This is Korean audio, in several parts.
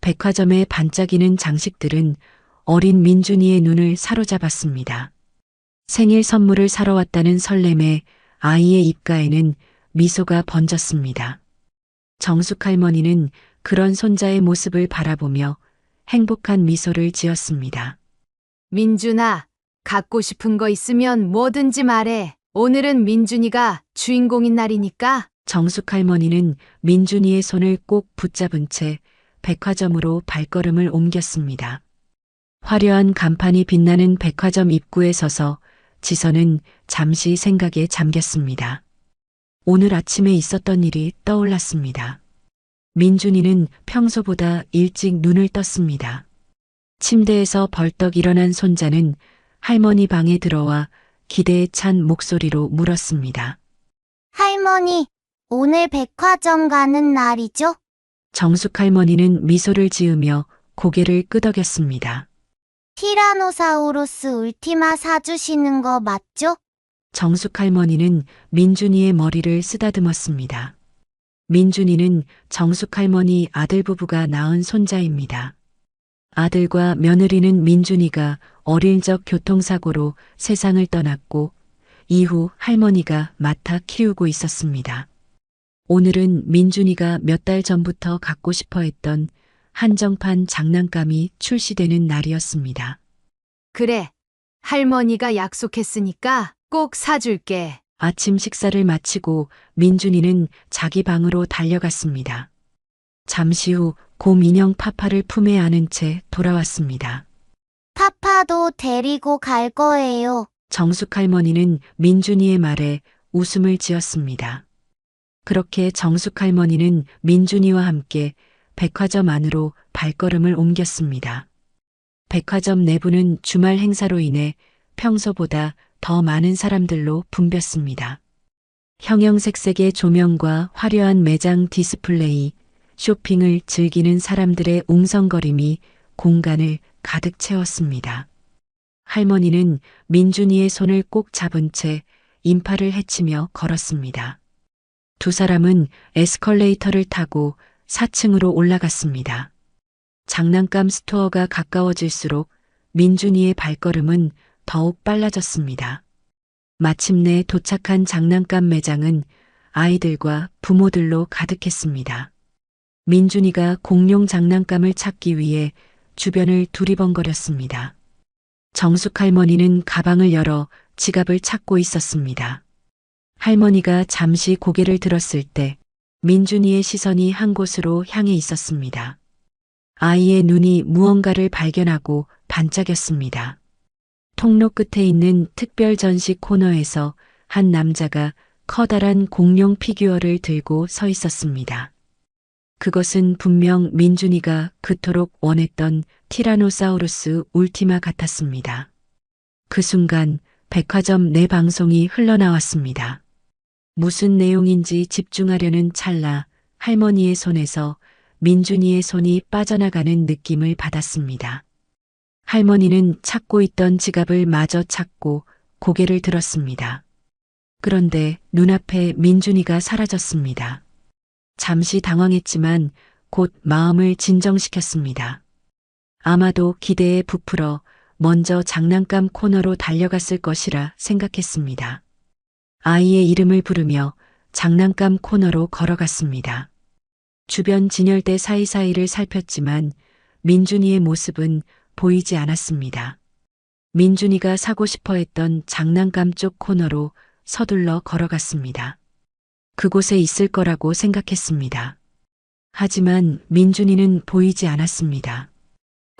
백화점의 반짝이는 장식들은 어린 민준이의 눈을 사로잡았습니다. 생일 선물을 사러 왔다는 설렘에 아이의 입가에는 미소가 번졌습니다. 정숙 할머니는 그런 손자의 모습을 바라보며 행복한 미소를 지었습니다. 민준아, 갖고 싶은 거 있으면 뭐든지 말해. 오늘은 민준이가 주인공인 날이니까. 정숙 할머니는 민준이의 손을 꼭 붙잡은 채 백화점으로 발걸음을 옮겼습니다. 화려한 간판이 빛나는 백화점 입구에 서서 지선은 잠시 생각에 잠겼습니다. 오늘 아침에 있었던 일이 떠올랐습니다. 민준이는 평소보다 일찍 눈을 떴습니다. 침대에서 벌떡 일어난 손자는 할머니 방에 들어와 기대에 찬 목소리로 물었습니다. 할머니, 오늘 백화점 가는 날이죠? 정숙 할머니는 미소를 지으며 고개를 끄덕였습니다. 티라노사우루스 울티마 사주시는 거 맞죠? 정숙 할머니는 민준이의 머리를 쓰다듬었습니다. 민준이는 정숙 할머니 아들 부부가 낳은 손자입니다. 아들과 며느리는 민준이가 어릴 적 교통사고로 세상을 떠났고 이후 할머니가 맡아 키우고 있었습니다. 오늘은 민준이가 몇 달 전부터 갖고 싶어 했던 한정판 장난감이 출시되는 날이었습니다. 그래, 할머니가 약속했으니까 꼭 사줄게. 아침 식사를 마치고 민준이는 자기 방으로 달려갔습니다. 잠시 후 곰 인형 파파를 품에 안은 채 돌아왔습니다. 파파도 데리고 갈 거예요. 정숙 할머니는 민준이의 말에 웃음을 지었습니다. 그렇게 정숙 할머니는 민준이와 함께 백화점 안으로 발걸음을 옮겼습니다. 백화점 내부는 주말 행사로 인해 평소보다 더 많은 사람들로 붐볐습니다. 형형색색의 조명과 화려한 매장 디스플레이, 쇼핑을 즐기는 사람들의 웅성거림이 공간을 가득 채웠습니다. 할머니는 민준이의 손을 꼭 잡은 채 인파를 헤치며 걸었습니다. 두 사람은 에스컬레이터를 타고 4층으로 올라갔습니다. 장난감 스토어가 가까워질수록 민준이의 발걸음은 더욱 빨라졌습니다. 마침내 도착한 장난감 매장은 아이들과 부모들로 가득했습니다. 민준이가 공룡 장난감을 찾기 위해 주변을 두리번거렸습니다. 정숙 할머니는 가방을 열어 지갑을 찾고 있었습니다. 할머니가 잠시 고개를 들었을 때 민준이의 시선이 한 곳으로 향해 있었습니다. 아이의 눈이 무언가를 발견하고 반짝였습니다. 통로 끝에 있는 특별 전시 코너에서 한 남자가 커다란 공룡 피규어를 들고 서 있었습니다. 그것은 분명 민준이가 그토록 원했던 티라노사우루스 울티마 같았습니다. 그 순간 백화점 내 방송이 흘러나왔습니다. 무슨 내용인지 집중하려는 찰나 할머니의 손에서 민준이의 손이 빠져나가는 느낌을 받았습니다. 할머니는 찾고 있던 지갑을 마저 찾고 고개를 들었습니다. 그런데 눈앞에 민준이가 사라졌습니다. 잠시 당황했지만 곧 마음을 진정시켰습니다. 아마도 기대에 부풀어 먼저 장난감 코너로 달려갔을 것이라 생각했습니다. 아이의 이름을 부르며 장난감 코너로 걸어갔습니다. 주변 진열대 사이사이를 살폈지만 민준이의 모습은 보이지 않았습니다. 민준이가 사고 싶어 했던 장난감 쪽 코너로 서둘러 걸어갔습니다. 그곳에 있을 거라고 생각했습니다. 하지만 민준이는 보이지 않았습니다.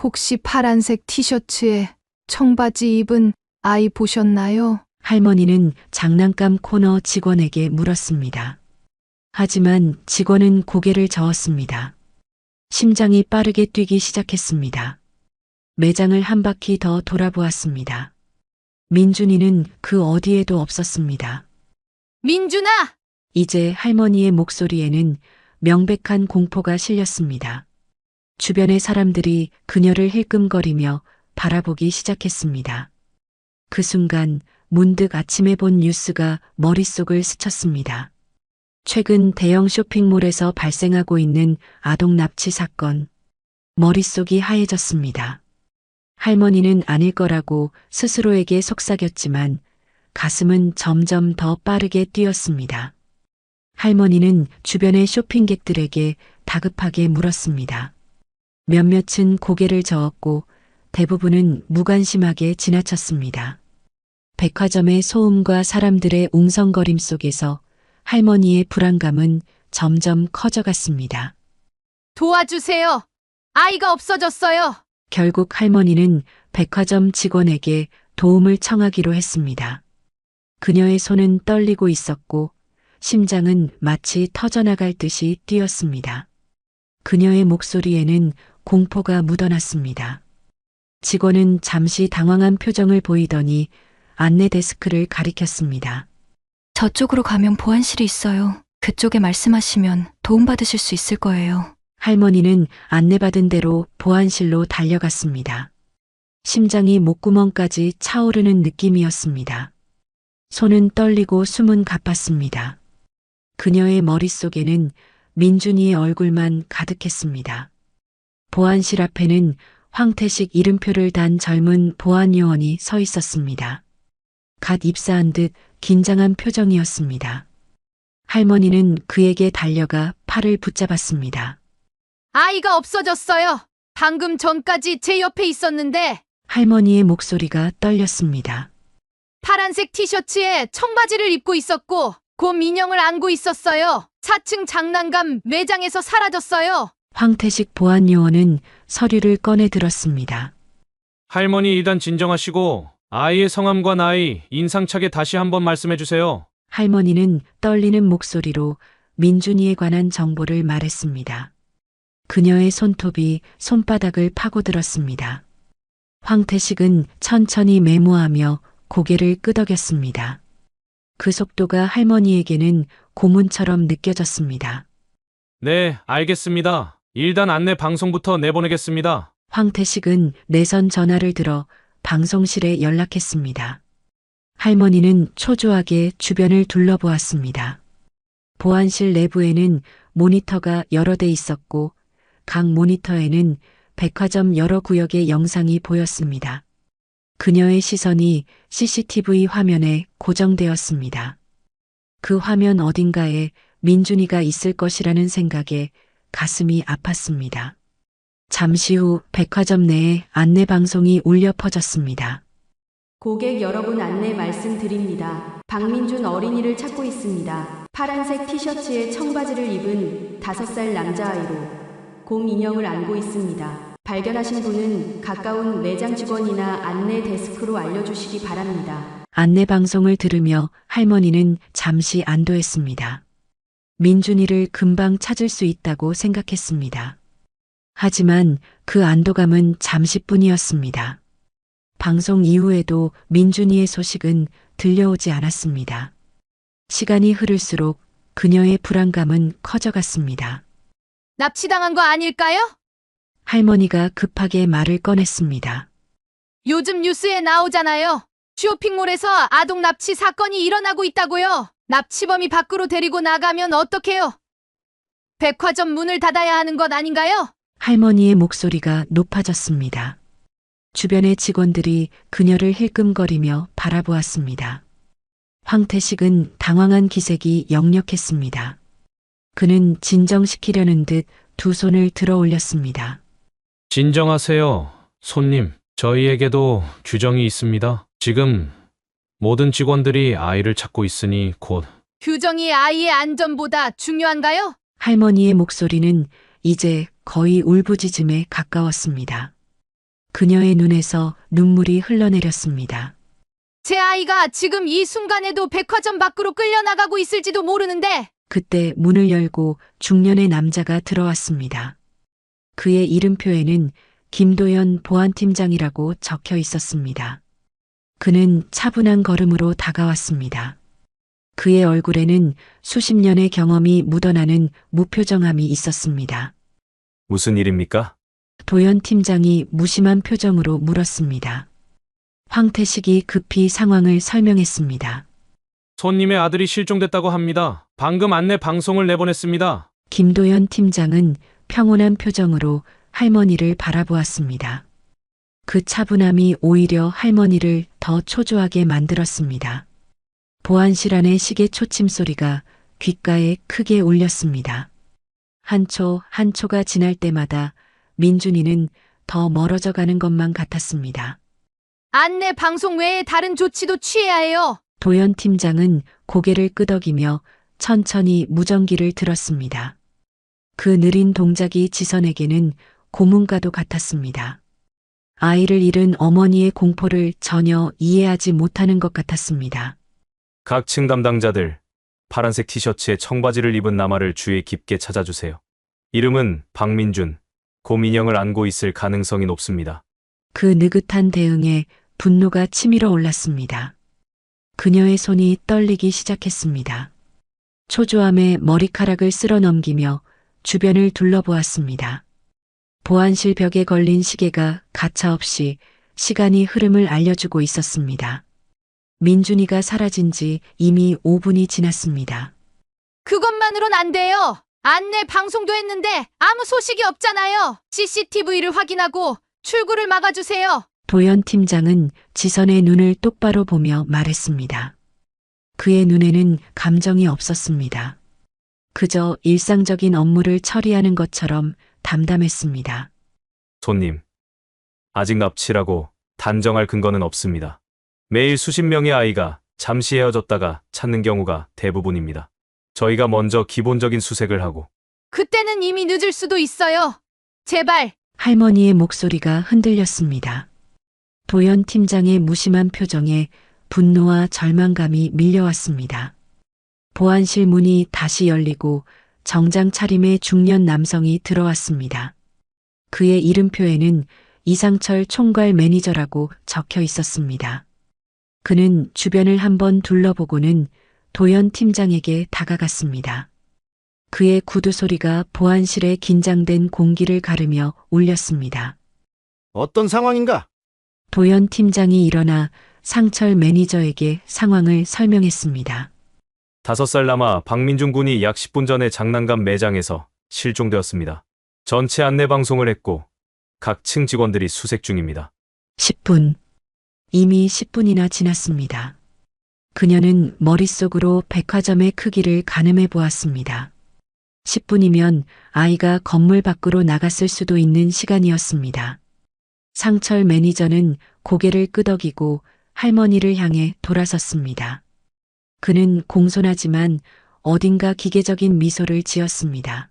혹시 파란색 티셔츠에 청바지 입은 아이 보셨나요? 할머니는 장난감 코너 직원에게 물었습니다. 하지만 직원은 고개를 저었습니다. 심장이 빠르게 뛰기 시작했습니다. 매장을 한 바퀴 더 돌아보았습니다. 민준이는 그 어디에도 없었습니다. 민준아! 이제 할머니의 목소리에는 명백한 공포가 실렸습니다. 주변의 사람들이 그녀를 힐끔거리며 바라보기 시작했습니다. 그 순간 문득 아침에 본 뉴스가 머릿속을 스쳤습니다. 최근 대형 쇼핑몰에서 발생하고 있는 아동 납치 사건. 머릿속이 하얘졌습니다. 할머니는 아닐 거라고 스스로에게 속삭였지만 가슴은 점점 더 빠르게 뛰었습니다. 할머니는 주변의 쇼핑객들에게 다급하게 물었습니다. 몇몇은 고개를 저었고 대부분은 무관심하게 지나쳤습니다. 백화점의 소음과 사람들의 웅성거림 속에서 할머니의 불안감은 점점 커져갔습니다. 도와주세요. 아이가 없어졌어요. 결국 할머니는 백화점 직원에게 도움을 청하기로 했습니다. 그녀의 손은 떨리고 있었고 심장은 마치 터져나갈 듯이 뛰었습니다. 그녀의 목소리에는 공포가 묻어났습니다. 직원은 잠시 당황한 표정을 보이더니 안내 데스크를 가리켰습니다. 저쪽으로 가면 보안실이 있어요. 그쪽에 말씀하시면 도움받으실 수 있을 거예요. 할머니는 안내받은 대로 보안실로 달려갔습니다. 심장이 목구멍까지 차오르는 느낌이었습니다. 손은 떨리고 숨은 가팠습니다. 그녀의 머릿속에는 민준이의 얼굴만 가득했습니다. 보안실 앞에는 황태식 이름표를 단 젊은 보안요원이 서 있었습니다. 갓 입사한 듯 긴장한 표정이었습니다. 할머니는 그에게 달려가 팔을 붙잡았습니다. 아이가 없어졌어요. 방금 전까지 제 옆에 있었는데 할머니의 목소리가 떨렸습니다. 파란색 티셔츠에 청바지를 입고 있었고 곰 인형을 안고 있었어요. 4층 장난감 매장에서 사라졌어요. 황태식 보안요원은 서류를 꺼내 들었습니다. 할머니 일단 진정하시고 아이의 성함과 나이, 인상착에 다시 한번 말씀해 주세요. 할머니는 떨리는 목소리로 민준이에 관한 정보를 말했습니다. 그녀의 손톱이 손바닥을 파고들었습니다. 황태식은 천천히 메모하며 고개를 끄덕였습니다. 그 속도가 할머니에게는 고문처럼 느껴졌습니다. 네, 알겠습니다. 일단 안내 방송부터 내보내겠습니다. 황태식은 내선 전화를 들어 방송실에 연락했습니다. 할머니는 초조하게 주변을 둘러보았습니다. 보안실 내부에는 모니터가 여러 대 있었고 각 모니터에는 백화점 여러 구역의 영상이 보였습니다. 그녀의 시선이 CCTV 화면에 고정되었습니다. 그 화면 어딘가에 민준이가 있을 것이라는 생각에 가슴이 아팠습니다. 잠시 후 백화점 내에 안내 방송이 울려 퍼졌습니다. 고객 여러분 안내 말씀드립니다. 박민준 어린이를 찾고 있습니다. 파란색 티셔츠에 청바지를 입은 5살 남자아이로 곰 인형을 안고 있습니다. 발견하신 분은 가까운 매장 직원이나 안내 데스크로 알려주시기 바랍니다. 안내 방송을 들으며 할머니는 잠시 안도했습니다. 민준이를 금방 찾을 수 있다고 생각했습니다. 하지만 그 안도감은 잠시뿐이었습니다. 방송 이후에도 민준이의 소식은 들려오지 않았습니다. 시간이 흐를수록 그녀의 불안감은 커져갔습니다. 납치당한 거 아닐까요? 할머니가 급하게 말을 꺼냈습니다. 요즘 뉴스에 나오잖아요. 쇼핑몰에서 아동 납치 사건이 일어나고 있다고요. 납치범이 밖으로 데리고 나가면 어떡해요? 백화점 문을 닫아야 하는 것 아닌가요? 할머니의 목소리가 높아졌습니다. 주변의 직원들이 그녀를 힐끔거리며 바라보았습니다. 황태식은 당황한 기색이 역력했습니다. 그는 진정시키려는 듯 두 손을 들어 올렸습니다. 진정하세요, 손님. 저희에게도 규정이 있습니다. 지금 모든 직원들이 아이를 찾고 있으니 곧 규정이 아이의 안전보다 중요한가요? 할머니의 목소리는 이제 거의 울부짖음에 가까웠습니다. 그녀의 눈에서 눈물이 흘러내렸습니다. 제 아이가 지금 이 순간에도 백화점 밖으로 끌려나가고 있을지도 모르는데 그때 문을 열고 중년의 남자가 들어왔습니다. 그의 이름표에는 김도연 보안팀장이라고 적혀 있었습니다. 그는 차분한 걸음으로 다가왔습니다. 그의 얼굴에는 수십 년의 경험이 묻어나는 무표정함이 있었습니다. 무슨 일입니까? 도연 팀장이 무심한 표정으로 물었습니다. 황태식이 급히 상황을 설명했습니다. 손님의 아들이 실종됐다고 합니다. 방금 안내 방송을 내보냈습니다. 김도연 팀장은 평온한 표정으로 할머니를 바라보았습니다. 그 차분함이 오히려 할머니를 더 초조하게 만들었습니다. 보안실 안의 시계 초침 소리가 귓가에 크게 울렸습니다. 한 초 한 초가 지날 때마다 민준이는 더 멀어져 가는 것만 같았습니다. 안내 방송 외에 다른 조치도 취해야 해요. 도연 팀장은 고개를 끄덕이며 천천히 무전기를 들었습니다. 그 느린 동작이 지선에게는 고문과도 같았습니다. 아이를 잃은 어머니의 공포를 전혀 이해하지 못하는 것 같았습니다. 각 층 담당자들, 파란색 티셔츠에 청바지를 입은 남아를 주의 깊게 찾아주세요. 이름은 박민준, 곰인형을 안고 있을 가능성이 높습니다. 그 느긋한 대응에 분노가 치밀어 올랐습니다. 그녀의 손이 떨리기 시작했습니다. 초조함에 머리카락을 쓸어 넘기며 주변을 둘러보았습니다. 보안실 벽에 걸린 시계가 가차없이 시간이 흐름을 알려주고 있었습니다. 민준이가 사라진 지 이미 5분이 지났습니다. 그것만으론 안 돼요. 안내 방송도 했는데 아무 소식이 없잖아요. CCTV를 확인하고 출구를 막아주세요. 도연 팀장은 지선의 눈을 똑바로 보며 말했습니다. 그의 눈에는 감정이 없었습니다. 그저 일상적인 업무를 처리하는 것처럼 담담했습니다. 손님, 아직 납치라고 단정할 근거는 없습니다. 매일 수십 명의 아이가 잠시 헤어졌다가 찾는 경우가 대부분입니다. 저희가 먼저 기본적인 수색을 하고 그때는 이미 늦을 수도 있어요. 제발. 할머니의 목소리가 흔들렸습니다. 도연 팀장의 무심한 표정에 분노와 절망감이 밀려왔습니다. 보안실 문이 다시 열리고 정장 차림의 중년 남성이 들어왔습니다. 그의 이름표에는 이상철 총괄 매니저라고 적혀 있었습니다. 그는 주변을 한번 둘러보고는 도연 팀장에게 다가갔습니다. 그의 구두 소리가 보안실의 긴장된 공기를 가르며 울렸습니다. 어떤 상황인가? 도연 팀장이 일어나 상철 매니저에게 상황을 설명했습니다. 5살 남아 박민준 군이 약 10분 전에 장난감 매장에서 실종되었습니다. 전체 안내 방송을 했고 각 층 직원들이 수색 중입니다. 10분. 이미 10분이나 지났습니다. 그녀는 머릿속으로 백화점의 크기를 가늠해 보았습니다. 10분이면 아이가 건물 밖으로 나갔을 수도 있는 시간이었습니다. 상철 매니저는 고개를 끄덕이고 할머니를 향해 돌아섰습니다. 그는 공손하지만 어딘가 기계적인 미소를 지었습니다.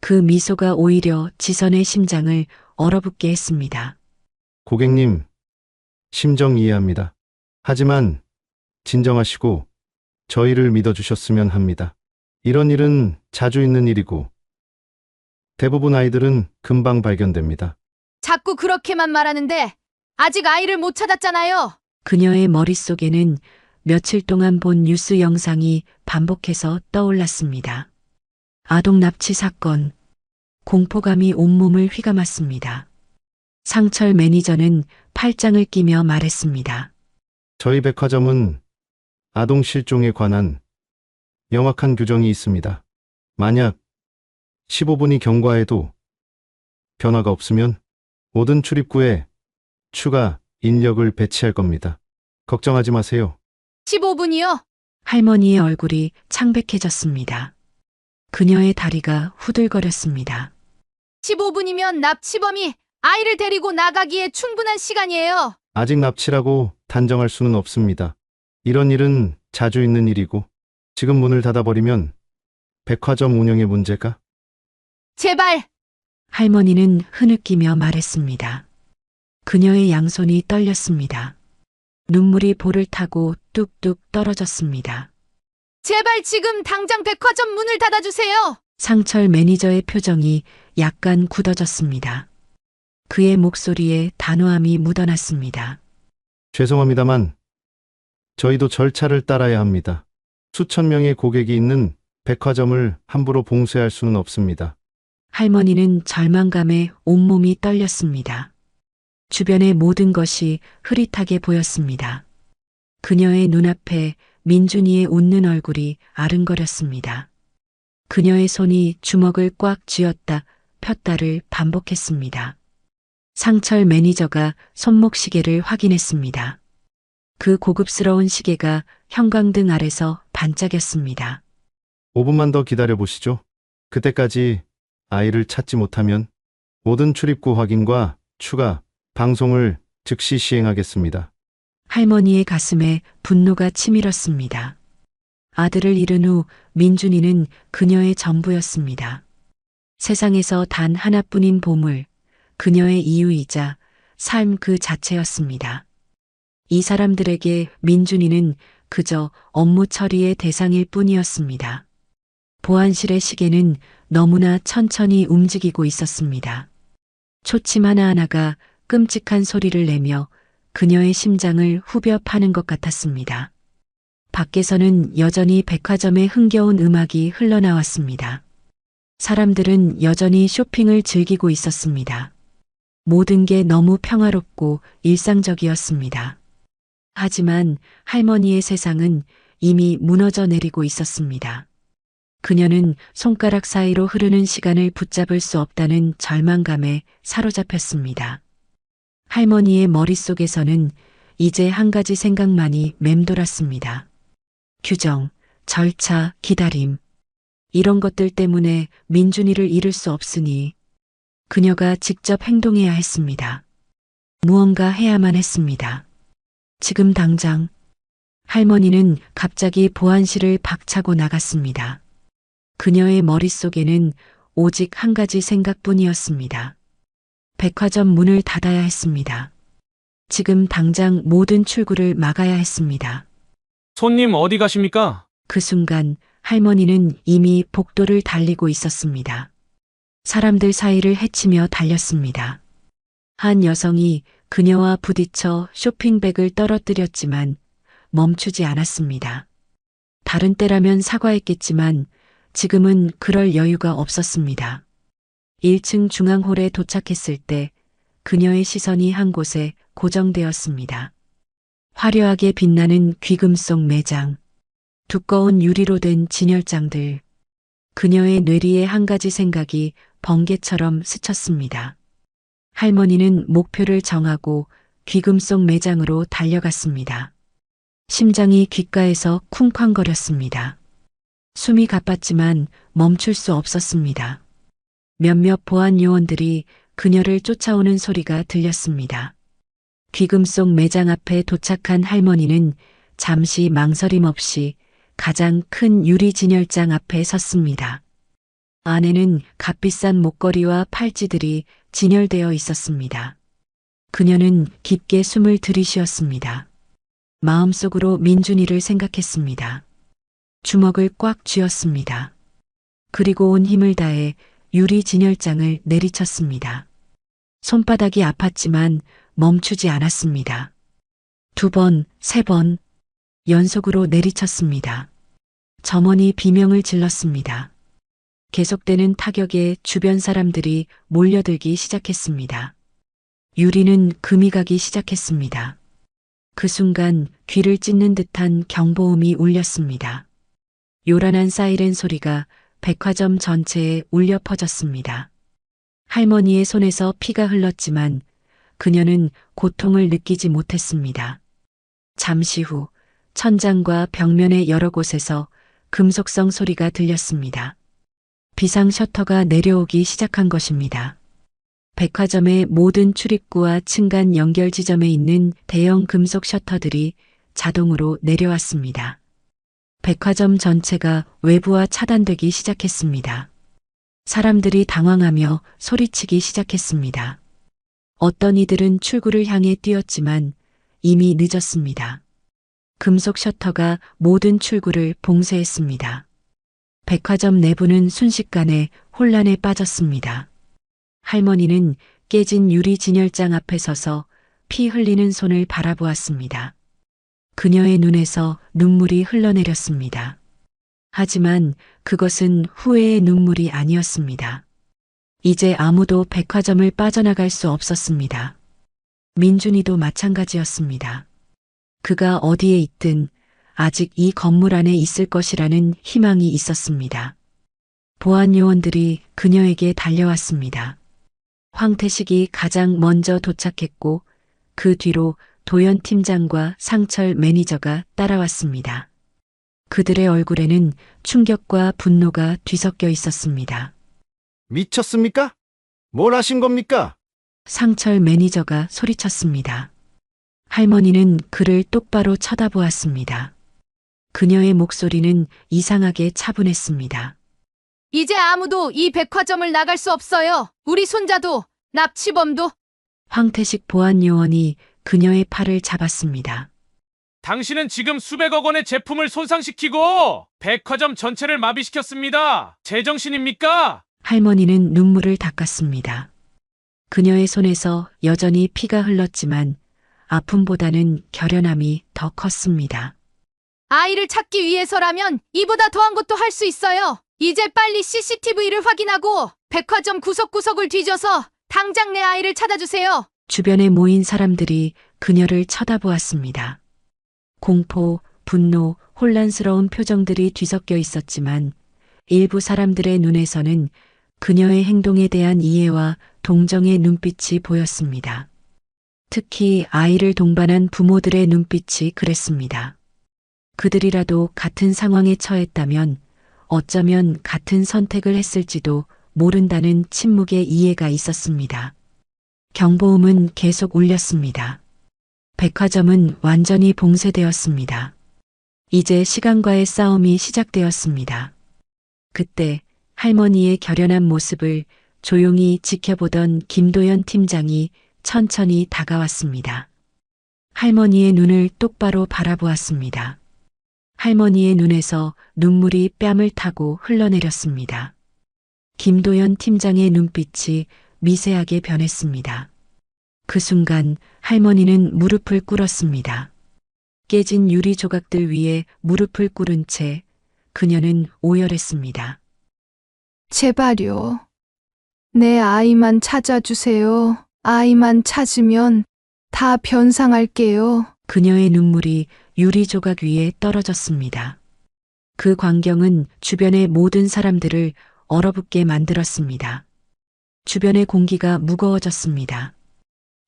그 미소가 오히려 지선의 심장을 얼어붙게 했습니다. 고객님, 심정 이해합니다. 하지만 진정하시고 저희를 믿어주셨으면 합니다. 이런 일은 자주 있는 일이고 대부분 아이들은 금방 발견됩니다. 자꾸 그렇게만 말하는데 아직 아이를 못 찾았잖아요. 그녀의 머릿속에는 며칠 동안 본 뉴스 영상이 반복해서 떠올랐습니다. 아동 납치 사건. 공포감이 온몸을 휘감았습니다. 상철 매니저는 팔짱을 끼며 말했습니다. 저희 백화점은 아동 실종에 관한 명확한 규정이 있습니다. 만약 15분이 경과해도 변화가 없으면 모든 출입구에 추가 인력을 배치할 겁니다. 걱정하지 마세요. 15분이요? 할머니의 얼굴이 창백해졌습니다. 그녀의 다리가 후들거렸습니다. 15분이면 납치범이 아이를 데리고 나가기에 충분한 시간이에요. 아직 납치라고 단정할 수는 없습니다. 이런 일은 자주 있는 일이고 지금 문을 닫아버리면 백화점 운영의 문제가 제발. 할머니는 흐느끼며 말했습니다. 그녀의 양손이 떨렸습니다. 눈물이 볼을 타고 뚝뚝 떨어졌습니다. 제발 지금 당장 백화점 문을 닫아주세요. 상철 매니저의 표정이 약간 굳어졌습니다. 그의 목소리에 단호함이 묻어났습니다. 죄송합니다만 저희도 절차를 따라야 합니다. 수천 명의 고객이 있는 백화점을 함부로 봉쇄할 수는 없습니다. 할머니는 절망감에 온몸이 떨렸습니다. 주변의 모든 것이 흐릿하게 보였습니다. 그녀의 눈앞에 민준이의 웃는 얼굴이 아른거렸습니다. 그녀의 손이 주먹을 꽉 쥐었다 폈다를 반복했습니다. 상철 매니저가 손목 시계를 확인했습니다. 그 고급스러운 시계가 형광등 아래서 반짝였습니다. 5분만 더 기다려 보시죠. 그때까지 아이를 찾지 못하면 모든 출입구 확인과 추가 방송을 즉시 시행하겠습니다. 할머니의 가슴에 분노가 치밀었습니다. 아들을 잃은 후 민준이는 그녀의 전부였습니다. 세상에서 단 하나뿐인 보물, 그녀의 이유이자 삶 그 자체였습니다. 이 사람들에게 민준이는 그저 업무 처리의 대상일 뿐이었습니다. 보안실의 시계는 너무나 천천히 움직이고 있었습니다. 초침 하나하나가 끔찍한 소리를 내며 그녀의 심장을 후벼 파는 것 같았습니다. 밖에서는 여전히 백화점의 흥겨운 음악이 흘러나왔습니다. 사람들은 여전히 쇼핑을 즐기고 있었습니다. 모든 게 너무 평화롭고 일상적이었습니다. 하지만 할머니의 세상은 이미 무너져 내리고 있었습니다. 그녀는 손가락 사이로 흐르는 시간을 붙잡을 수 없다는 절망감에 사로잡혔습니다. 할머니의 머릿속에서는 이제 한 가지 생각만이 맴돌았습니다. 규정, 절차, 기다림. 이런 것들 때문에 민준이를 잃을 수 없으니 그녀가 직접 행동해야 했습니다. 무언가 해야만 했습니다. 지금 당장. 할머니는 갑자기 보안실을 박차고 나갔습니다. 그녀의 머릿속에는 오직 한 가지 생각뿐이었습니다. 백화점 문을 닫아야 했습니다. 지금 당장 모든 출구를 막아야 했습니다. 손님 어디 가십니까? 그 순간 할머니는 이미 복도를 달리고 있었습니다. 사람들 사이를 헤치며 달렸습니다. 한 여성이 그녀와 부딪혀 쇼핑백을 떨어뜨렸지만 멈추지 않았습니다. 다른 때라면 사과했겠지만 지금은 그럴 여유가 없었습니다. 1층 중앙홀에 도착했을 때 그녀의 시선이 한 곳에 고정되었습니다. 화려하게 빛나는 귀금속 매장, 두꺼운 유리로 된 진열장들. 그녀의 뇌리에 한 가지 생각이 번개처럼 스쳤습니다. 할머니는 목표를 정하고 귀금속 매장으로 달려갔습니다. 심장이 귓가에서 쿵쾅거렸습니다. 숨이 가빴지만 멈출 수 없었습니다. 몇몇 보안 요원들이 그녀를 쫓아오는 소리가 들렸습니다. 귀금속 매장 앞에 도착한 할머니는 잠시 망설임 없이 가장 큰 유리 진열장 앞에 섰습니다. 안에는 값비싼 목걸이와 팔찌들이 진열되어 있었습니다. 그녀는 깊게 숨을 들이쉬었습니다. 마음속으로 민준이를 생각했습니다. 주먹을 꽉 쥐었습니다. 그리고 온 힘을 다해 유리 진열장을 내리쳤습니다. 손바닥이 아팠지만 멈추지 않았습니다. 2번, 3번 연속으로 내리쳤습니다. 점원이 비명을 질렀습니다. 계속되는 타격에 주변 사람들이 몰려들기 시작했습니다. 유리는 금이 가기 시작했습니다. 그 순간 귀를 찢는 듯한 경보음이 울렸습니다. 요란한 사이렌 소리가 백화점 전체에 울려 퍼졌습니다. 할머니의 손에서 피가 흘렀지만 그녀는 고통을 느끼지 못했습니다. 잠시 후 천장과 벽면의 여러 곳에서 금속성 소리가 들렸습니다. 비상 셔터가 내려오기 시작한 것입니다. 백화점의 모든 출입구와 층간 연결 지점에 있는 대형 금속 셔터들이 자동으로 내려왔습니다. 백화점 전체가 외부와 차단되기 시작했습니다. 사람들이 당황하며 소리치기 시작했습니다. 어떤 이들은 출구를 향해 뛰었지만 이미 늦었습니다. 금속 셔터가 모든 출구를 봉쇄했습니다. 백화점 내부는 순식간에 혼란에 빠졌습니다. 할머니는 깨진 유리 진열장 앞에 서서 피 흘리는 손을 바라보았습니다. 그녀의 눈에서 눈물이 흘러내렸습니다. 하지만 그것은 후회의 눈물이 아니었습니다. 이제 아무도 백화점을 빠져나갈 수 없었습니다. 민준이도 마찬가지였습니다. 그가 어디에 있든 아직 이 건물 안에 있을 것이라는 희망이 있었습니다. 보안 요원들이 그녀에게 달려왔습니다. 황태식이 가장 먼저 도착했고 그 뒤로 도연 팀장과 상철 매니저가 따라왔습니다. 그들의 얼굴에는 충격과 분노가 뒤섞여 있었습니다. 미쳤습니까? 뭘 하신 겁니까? 상철 매니저가 소리쳤습니다. 할머니는 그를 똑바로 쳐다보았습니다. 그녀의 목소리는 이상하게 차분했습니다. 이제 아무도 이 백화점을 나갈 수 없어요. 우리 손자도, 납치범도. 황태식 보안 요원이 그녀의 팔을 잡았습니다. 당신은 지금 수백억 원의 제품을 손상시키고 백화점 전체를 마비시켰습니다. 제정신입니까? 할머니는 눈물을 닦았습니다. 그녀의 손에서 여전히 피가 흘렀지만 아픔보다는 결연함이 더 컸습니다. 아이를 찾기 위해서라면 이보다 더한 것도 할 수 있어요. 이제 빨리 CCTV를 확인하고 백화점 구석구석을 뒤져서 당장 내 아이를 찾아주세요. 주변에 모인 사람들이 그녀를 쳐다보았습니다. 공포, 분노, 혼란스러운 표정들이 뒤섞여 있었지만 일부 사람들의 눈에서는 그녀의 행동에 대한 이해와 동정의 눈빛이 보였습니다. 특히 아이를 동반한 부모들의 눈빛이 그랬습니다. 그들이라도 같은 상황에 처했다면 어쩌면 같은 선택을 했을지도 모른다는 침묵의 이해가 있었습니다. 경보음은 계속 울렸습니다. 백화점은 완전히 봉쇄되었습니다. 이제 시간과의 싸움이 시작되었습니다. 그때 할머니의 결연한 모습을 조용히 지켜보던 김도연 팀장이 천천히 다가왔습니다. 할머니의 눈을 똑바로 바라보았습니다. 할머니의 눈에서 눈물이 뺨을 타고 흘러내렸습니다. 김도연 팀장의 눈빛이 미세하게 변했습니다. 그 순간 할머니는 무릎을 꿇었습니다. 깨진 유리 조각들 위에 무릎을 꿇은 채 그녀는 오열했습니다. 제발요. 내 아이만 찾아주세요. 아이만 찾으면 다 변상할게요. 그녀의 눈물이 유리 조각 위에 떨어졌습니다. 그 광경은 주변의 모든 사람들을 얼어붙게 만들었습니다. 주변의 공기가 무거워졌습니다.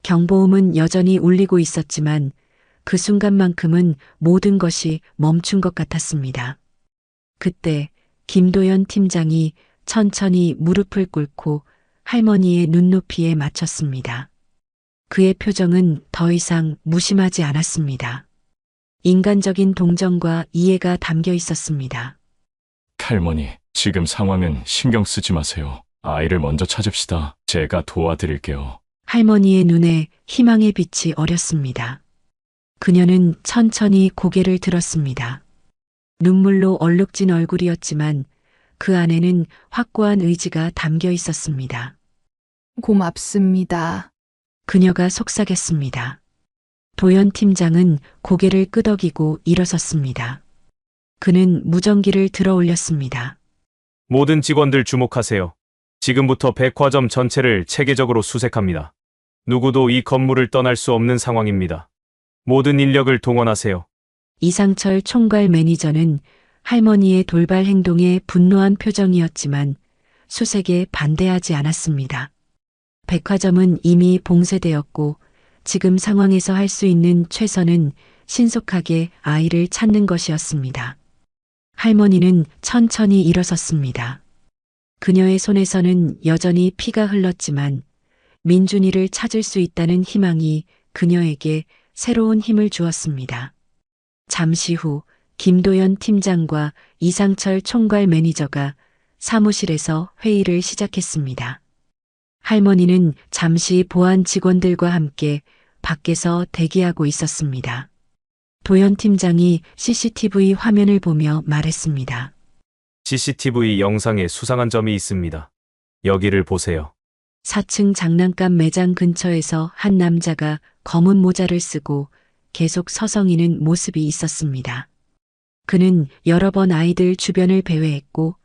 경보음은 여전히 울리고 있었지만 그 순간만큼은 모든 것이 멈춘 것 같았습니다. 그때 김도연 팀장이 천천히 무릎을 꿇고 할머니의 눈높이에 맞췄습니다. 그의 표정은 더 이상 무심하지 않았습니다. 인간적인 동정과 이해가 담겨 있었습니다. 할머니, 지금 상황은 신경 쓰지 마세요. 아이를 먼저 찾읍시다. 제가 도와드릴게요. 할머니의 눈에 희망의 빛이 어렸습니다. 그녀는 천천히 고개를 들었습니다. 눈물로 얼룩진 얼굴이었지만 그 안에는 확고한 의지가 담겨 있었습니다. 고맙습니다. 그녀가 속삭였습니다. 도연 팀장은 고개를 끄덕이고 일어섰습니다. 그는 무전기를 들어 올렸습니다. 모든 직원들 주목하세요. 지금부터 백화점 전체를 체계적으로 수색합니다. 누구도 이 건물을 떠날 수 없는 상황입니다. 모든 인력을 동원하세요. 이상철 총괄 매니저는 할머니의 돌발 행동에 분노한 표정이었지만 수색에 반대하지 않았습니다. 백화점은 이미 봉쇄되었고 지금 상황에서 할 수 있는 최선은 신속하게 아이를 찾는 것이었습니다. 할머니는 천천히 일어섰습니다. 그녀의 손에서는 여전히 피가 흘렀지만 민준이를 찾을 수 있다는 희망이 그녀에게 새로운 힘을 주었습니다. 잠시 후 김도연 팀장과 이상철 총괄 매니저가 사무실에서 회의를 시작했습니다. 할머니는 잠시 보안 직원들과 함께 밖에서 대기하고 있었습니다. 도연 팀장이 CCTV 화면을 보며 말했습니다. CCTV 영상에 수상한 점이 있습니다. 여기를 보세요. 4층 장난감 매장 근처에서 한 남자가 검은 모자를 쓰고 계속 서성이는 모습이 있었습니다. 그는 여러 번 아이들 주변을 배회했고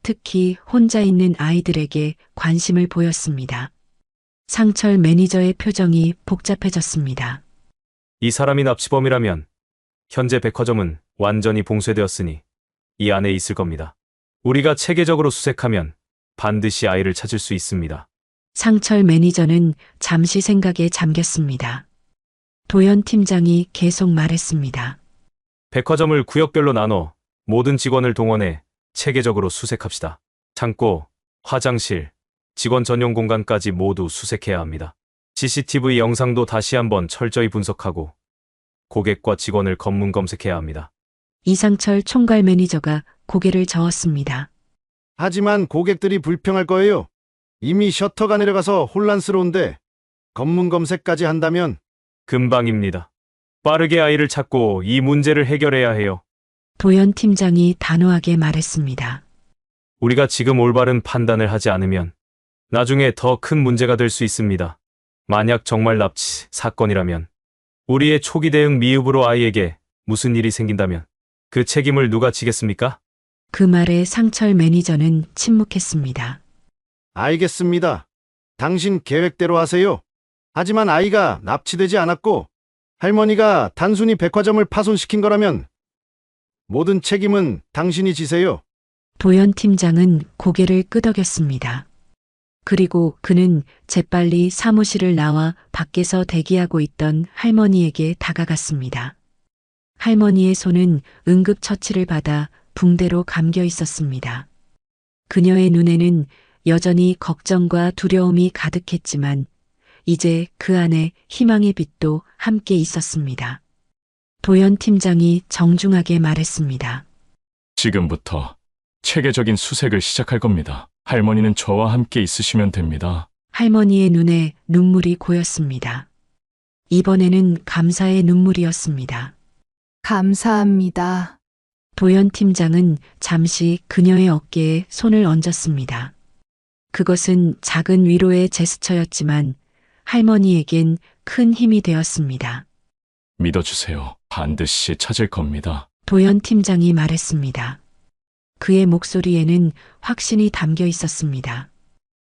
특히 혼자 있는 아이들에게 관심을 보였습니다. 상철 매니저의 표정이 복잡해졌습니다. 이 사람이 납치범이라면 현재 백화점은 완전히 봉쇄되었으니 이 안에 있을 겁니다. 우리가 체계적으로 수색하면 반드시 아이를 찾을 수 있습니다. 상철 매니저는 잠시 생각에 잠겼습니다. 도연 팀장이 계속 말했습니다. 백화점을 구역별로 나눠 모든 직원을 동원해 체계적으로 수색합시다. 창고, 화장실, 직원 전용 공간까지 모두 수색해야 합니다. CCTV 영상도 다시 한번 철저히 분석하고 고객과 직원을 검문 검색해야 합니다. 이상철 총괄 매니저가 고개를 저었습니다. 하지만 고객들이 불평할 거예요. 이미 셔터가 내려가서 혼란스러운데 검문 검색까지 한다면 금방입니다. 빠르게 아이를 찾고 이 문제를 해결해야 해요. 도연 팀장이 단호하게 말했습니다. 우리가 지금 올바른 판단을 하지 않으면 나중에 더 큰 문제가 될 수 있습니다. 만약 정말 납치 사건이라면 우리의 초기 대응 미흡으로 아이에게 무슨 일이 생긴다면 그 책임을 누가 지겠습니까? 그 말에 상철 매니저는 침묵했습니다. 알겠습니다. 당신 계획대로 하세요. 하지만 아이가 납치되지 않았고 할머니가 단순히 백화점을 파손시킨 거라면 모든 책임은 당신이 지세요. 도연 팀장은 고개를 끄덕였습니다. 그리고 그는 재빨리 사무실을 나와 밖에서 대기하고 있던 할머니에게 다가갔습니다. 할머니의 손은 응급처치를 받아 붕대로 감겨 있었습니다. 그녀의 눈에는 여전히 걱정과 두려움이 가득했지만 이제 그 안에 희망의 빛도 함께 있었습니다. 도연 팀장이 정중하게 말했습니다. 지금부터 체계적인 수색을 시작할 겁니다. 할머니는 저와 함께 있으시면 됩니다. 할머니의 눈에 눈물이 고였습니다. 이번에는 감사의 눈물이었습니다. 감사합니다. 도연 팀장은 잠시 그녀의 어깨에 손을 얹었습니다. 그것은 작은 위로의 제스처였지만 할머니에겐 큰 힘이 되었습니다. 믿어주세요. 반드시 찾을 겁니다. 도연 팀장이 말했습니다. 그의 목소리에는 확신이 담겨 있었습니다.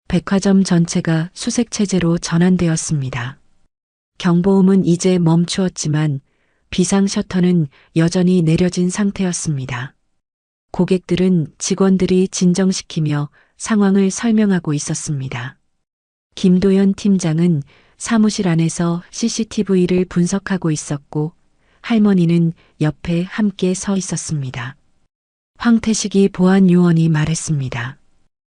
백화점 전체가 수색 체제로 전환되었습니다. 경보음은 이제 멈추었지만 비상 셔터는 여전히 내려진 상태였습니다. 고객들은 직원들이 진정시키며 상황을 설명하고 있었습니다. 김도연 팀장은 사무실 안에서 CCTV를 분석하고 있었고 할머니는 옆에 함께 서 있었습니다. 황태식이 보안 요원이 말했습니다.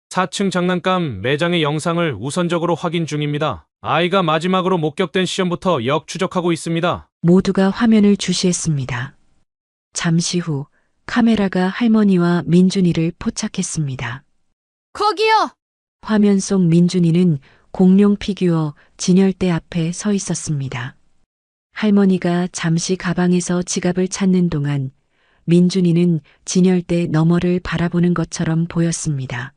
4층 장난감 매장의 영상을 우선적으로 확인 중입니다. 아이가 마지막으로 목격된 시점부터 역추적하고 있습니다. 모두가 화면을 주시했습니다. 잠시 후 카메라가 할머니와 민준이를 포착했습니다. 거기요! 화면 속 민준이는 공룡 피규어 진열대 앞에 서 있었습니다. 할머니가 잠시 가방에서 지갑을 찾는 동안 민준이는 진열대 너머를 바라보는 것처럼 보였습니다.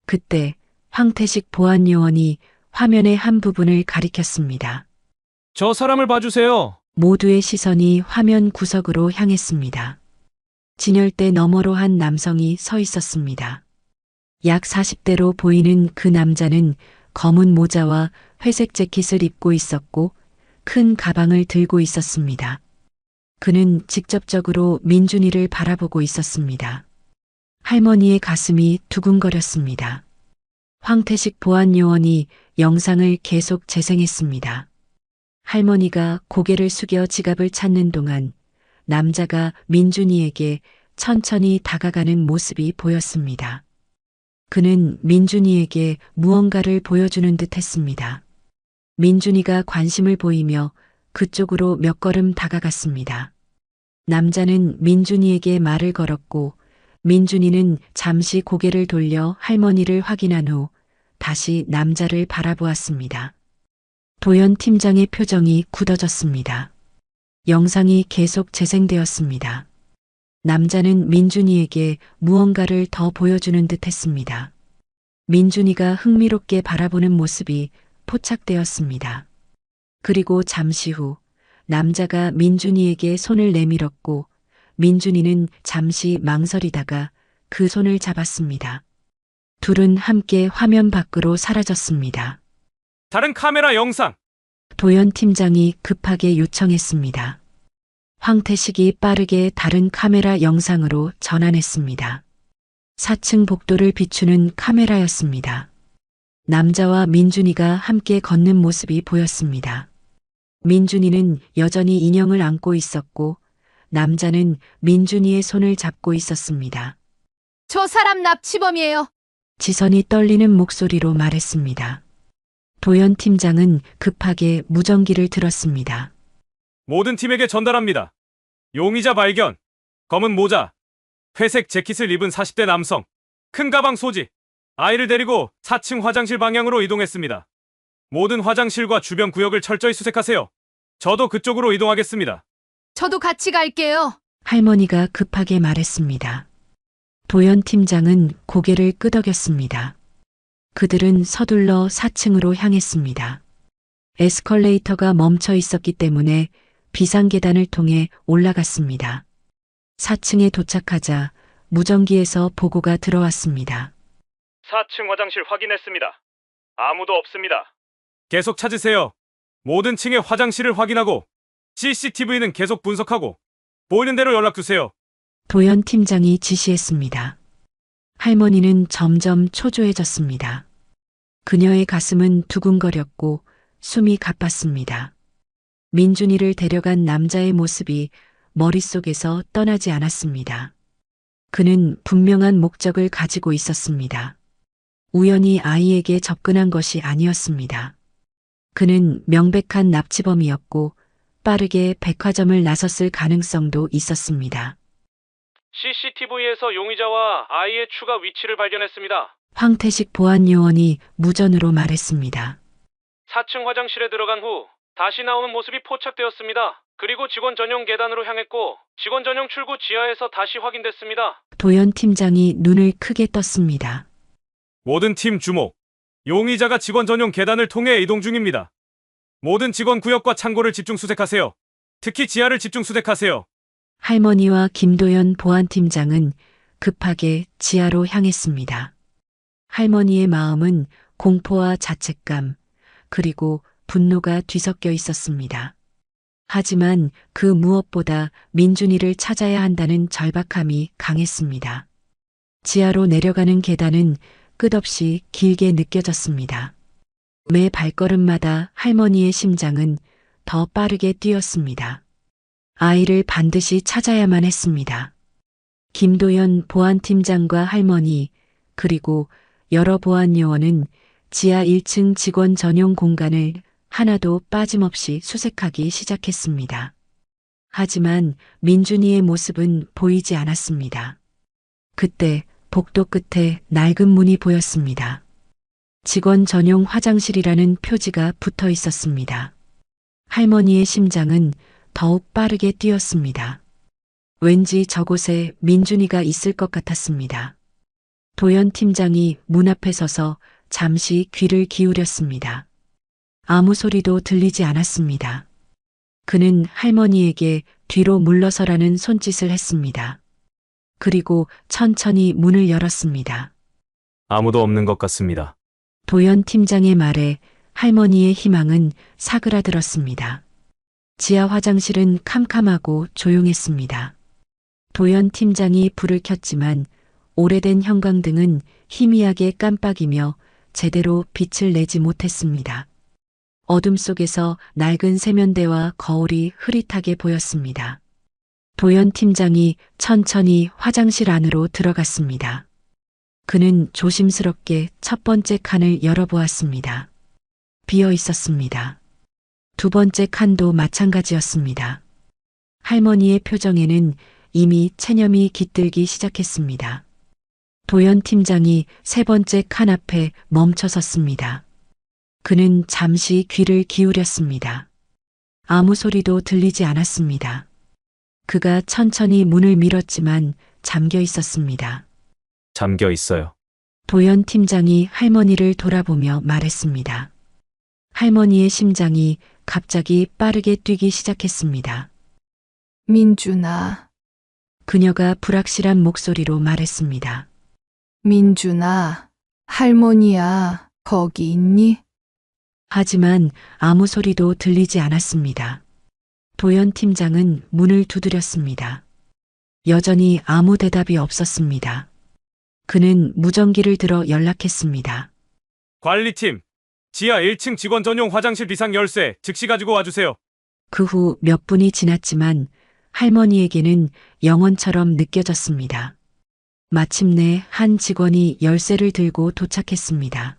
그때 황태식 보안 요원이 화면의 한 부분을 가리켰습니다. 저 사람을 봐주세요. 모두의 시선이 화면 구석으로 향했습니다. 진열대 너머로 한 남성이 서 있었습니다. 약 40대로 보이는 그 남자는 검은 모자와 회색 재킷을 입고 있었고 큰 가방을 들고 있었습니다. 그는 직접적으로 민준이를 바라보고 있었습니다. 할머니의 가슴이 두근거렸습니다. 황태식 보안 요원이 영상을 계속 재생했습니다. 할머니가 고개를 숙여 지갑을 찾는 동안 남자가 민준이에게 천천히 다가가는 모습이 보였습니다. 그는 민준이에게 무언가를 보여주는 듯 했습니다. 민준이가 관심을 보이며 그쪽으로 몇 걸음 다가갔습니다. 남자는 민준이에게 말을 걸었고 민준이는 잠시 고개를 돌려 할머니를 확인한 후 다시 남자를 바라보았습니다. 도연 팀장의 표정이 굳어졌습니다. 영상이 계속 재생되었습니다. 남자는 민준이에게 무언가를 더 보여주는 듯 했습니다. 민준이가 흥미롭게 바라보는 모습이 포착되었습니다. 그리고 잠시 후 남자가 민준이에게 손을 내밀었고 민준이는 잠시 망설이다가 그 손을 잡았습니다. 둘은 함께 화면 밖으로 사라졌습니다. 다른 카메라 영상. 도연 팀장이 급하게 요청했습니다. 황태식이 빠르게 다른 카메라 영상으로 전환했습니다. 4층 복도를 비추는 카메라였습니다. 남자와 민준이가 함께 걷는 모습이 보였습니다. 민준이는 여전히 인형을 안고 있었고 남자는 민준이의 손을 잡고 있었습니다. 저 사람 납치범이에요. 지선이 떨리는 목소리로 말했습니다. 도연 팀장은 급하게 무전기를 들었습니다. 모든 팀에게 전달합니다. 용의자 발견. 검은 모자, 회색 재킷을 입은 40대 남성, 큰 가방 소지. 아이를 데리고 4층 화장실 방향으로 이동했습니다. 모든 화장실과 주변 구역을 철저히 수색하세요. 저도 그쪽으로 이동하겠습니다. 저도 같이 갈게요. 할머니가 급하게 말했습니다. 도연 팀장은 고개를 끄덕였습니다. 그들은 서둘러 4층으로 향했습니다. 에스컬레이터가 멈춰 있었기 때문에 비상계단을 통해 올라갔습니다. 4층에 도착하자 무전기에서 보고가 들어왔습니다. 4층 화장실 확인했습니다. 아무도 없습니다. 계속 찾으세요. 모든 층의 화장실을 확인하고 CCTV는 계속 분석하고 보이는 대로 연락주세요. 도연 팀장이 지시했습니다. 할머니는 점점 초조해졌습니다. 그녀의 가슴은 두근거렸고 숨이 가빴습니다. 민준이를 데려간 남자의 모습이 머릿속에서 떠나지 않았습니다. 그는 분명한 목적을 가지고 있었습니다. 우연히 아이에게 접근한 것이 아니었습니다. 그는 명백한 납치범이었고 빠르게 백화점을 나섰을 가능성도 있었습니다. CCTV에서 용의자와 아이의 추가 위치를 발견했습니다. 황태식 보안요원이 무전으로 말했습니다. 4층 화장실에 들어간 후 다시 나오는 모습이 포착되었습니다. 그리고 직원 전용 계단으로 향했고 직원 전용 출구 지하에서 다시 확인됐습니다. 도연 팀장이 눈을 크게 떴습니다. 모든 팀 주목. 용의자가 직원 전용 계단을 통해 이동 중입니다. 모든 직원 구역과 창고를 집중 수색하세요. 특히 지하를 집중 수색하세요. 할머니와 김도연 보안팀장은 급하게 지하로 향했습니다. 할머니의 마음은 공포와 자책감, 그리고 분노가 뒤섞여 있었습니다. 하지만 그 무엇보다 민준이를 찾아야 한다는 절박함이 강했습니다. 지하로 내려가는 계단은 끝없이 길게 느껴졌습니다. 매 발걸음마다 할머니의 심장은 더 빠르게 뛰었습니다. 아이를 반드시 찾아야만 했습니다. 김도연 보안팀장과 할머니, 그리고 여러 보안요원은 지하 1층 직원 전용 공간을 하나도 빠짐없이 수색하기 시작했습니다. 하지만 민준이의 모습은 보이지 않았습니다. 그때 복도 끝에 낡은 문이 보였습니다. 직원 전용 화장실이라는 표지가 붙어 있었습니다. 할머니의 심장은 더욱 빠르게 뛰었습니다. 왠지 저곳에 민준이가 있을 것 같았습니다. 도연 팀장이 문 앞에 서서 잠시 귀를 기울였습니다. 아무 소리도 들리지 않았습니다. 그는 할머니에게 뒤로 물러서라는 손짓을 했습니다. 그리고 천천히 문을 열었습니다. 아무도 없는 것 같습니다. 도연 팀장의 말에 할머니의 희망은 사그라들었습니다. 지하 화장실은 캄캄하고 조용했습니다. 도연 팀장이 불을 켰지만 오래된 형광등은 희미하게 깜빡이며 제대로 빛을 내지 못했습니다. 어둠 속에서 낡은 세면대와 거울이 흐릿하게 보였습니다. 도연 팀장이 천천히 화장실 안으로 들어갔습니다. 그는 조심스럽게 첫 번째 칸을 열어보았습니다. 비어 있었습니다. 두 번째 칸도 마찬가지였습니다. 할머니의 표정에는 이미 체념이 깃들기 시작했습니다. 도연 팀장이 세 번째 칸 앞에 멈춰 섰습니다. 그는 잠시 귀를 기울였습니다. 아무 소리도 들리지 않았습니다. 그가 천천히 문을 밀었지만 잠겨 있었습니다. 잠겨 있어요. 도연 팀장이 할머니를 돌아보며 말했습니다. 할머니의 심장이 갑자기 빠르게 뛰기 시작했습니다. 민준아, 그녀가 불확실한 목소리로 말했습니다. 민준아, 할머니야, 거기 있니? 하지만 아무 소리도 들리지 않았습니다. 도연 팀장은 문을 두드렸습니다. 여전히 아무 대답이 없었습니다. 그는 무전기를 들어 연락했습니다. 관리팀, 지하 1층 직원 전용 화장실 비상 열쇠 즉시 가지고 와주세요. 그 후 몇 분이 지났지만 할머니에게는 영원처럼 느껴졌습니다. 마침내 한 직원이 열쇠를 들고 도착했습니다.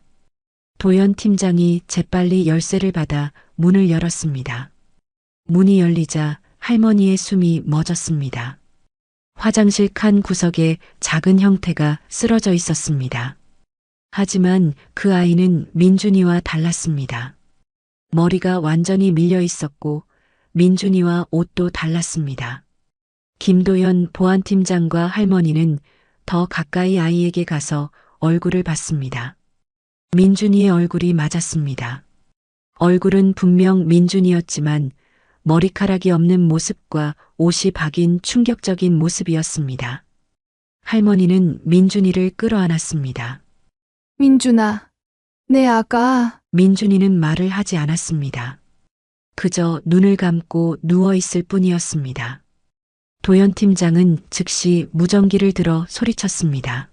도연 팀장이 재빨리 열쇠를 받아 문을 열었습니다. 문이 열리자 할머니의 숨이 멎었습니다. 화장실 칸 구석에 작은 형태가 쓰러져 있었습니다. 하지만 그 아이는 민준이와 달랐습니다. 머리가 완전히 밀려 있었고 민준이와 옷도 달랐습니다. 김도연 보안팀장과 할머니는 더 가까이 아이에게 가서 얼굴을 봤습니다. 민준이의 얼굴이 맞았습니다. 얼굴은 분명 민준이었지만 머리카락이 없는 모습과 옷이 박인 충격적인 모습이었습니다. 할머니는 민준이를 끌어안았습니다. 민준아, 내 아가. 민준이는 말을 하지 않았습니다. 그저 눈을 감고 누워 있을 뿐이었습니다. 도연 팀장은 즉시 무전기를 들어 소리쳤습니다.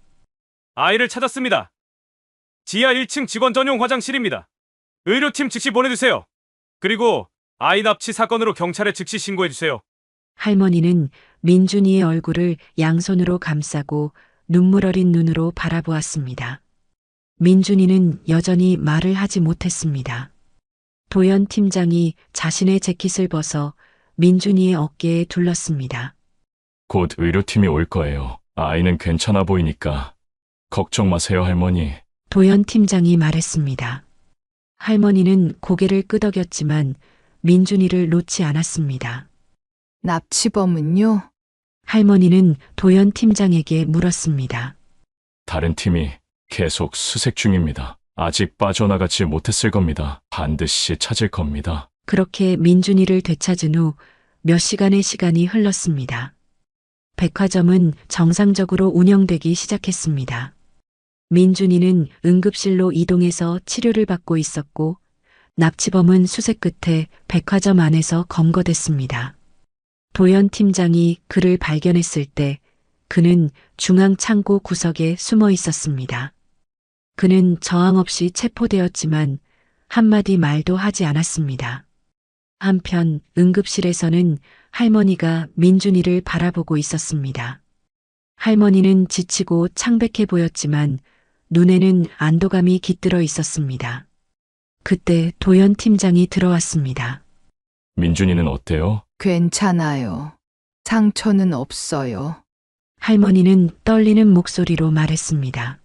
아이를 찾았습니다. 지하 1층 직원 전용 화장실입니다. 의료팀 즉시 보내주세요. 그리고 아이 납치 사건으로 경찰에 즉시 신고해주세요. 할머니는 민준이의 얼굴을 양손으로 감싸고 눈물 어린 눈으로 바라보았습니다. 민준이는 여전히 말을 하지 못했습니다. 도연 팀장이 자신의 재킷을 벗어 민준이의 어깨에 둘렀습니다. 곧 의료팀이 올 거예요. 아이는 괜찮아 보이니까 걱정 마세요, 할머니. 도연 팀장이 말했습니다. 할머니는 고개를 끄덕였지만 민준이를 놓지 않았습니다. 납치범은요? 할머니는 도연 팀장에게 물었습니다. 다른 팀이 계속 수색 중입니다. 아직 빠져나가지 못했을 겁니다. 반드시 찾을 겁니다. 그렇게 민준이를 되찾은 후 몇 시간의 시간이 흘렀습니다. 백화점은 정상적으로 운영되기 시작했습니다. 민준이는 응급실로 이동해서 치료를 받고 있었고 납치범은 수색 끝에 백화점 안에서 검거됐습니다. 도연 팀장이 그를 발견했을 때 그는 중앙 창고 구석에 숨어 있었습니다. 그는 저항 없이 체포되었지만 한마디 말도 하지 않았습니다. 한편 응급실에서는 할머니가 민준이를 바라보고 있었습니다. 할머니는 지치고 창백해 보였지만 눈에는 안도감이 깃들어 있었습니다. 그때 도연 팀장이 들어왔습니다. 민준이는 어때요? 괜찮아요. 상처는 없어요. 할머니는 떨리는 목소리로 말했습니다.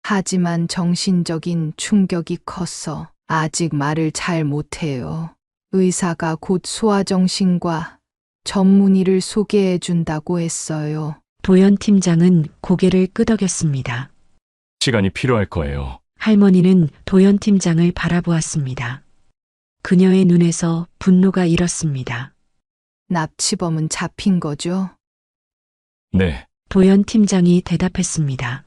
하지만 정신적인 충격이 커서 아직 말을 잘 못해요. 의사가 곧 소아정신과 전문의를 소개해 준다고 했어요. 도연 팀장은 고개를 끄덕였습니다. 시간이 필요할 거예요. 할머니는 도연 팀장을 바라보았습니다. 그녀의 눈에서 분노가 일었습니다. 납치범은 잡힌 거죠? 네, 도연 팀장이 대답했습니다.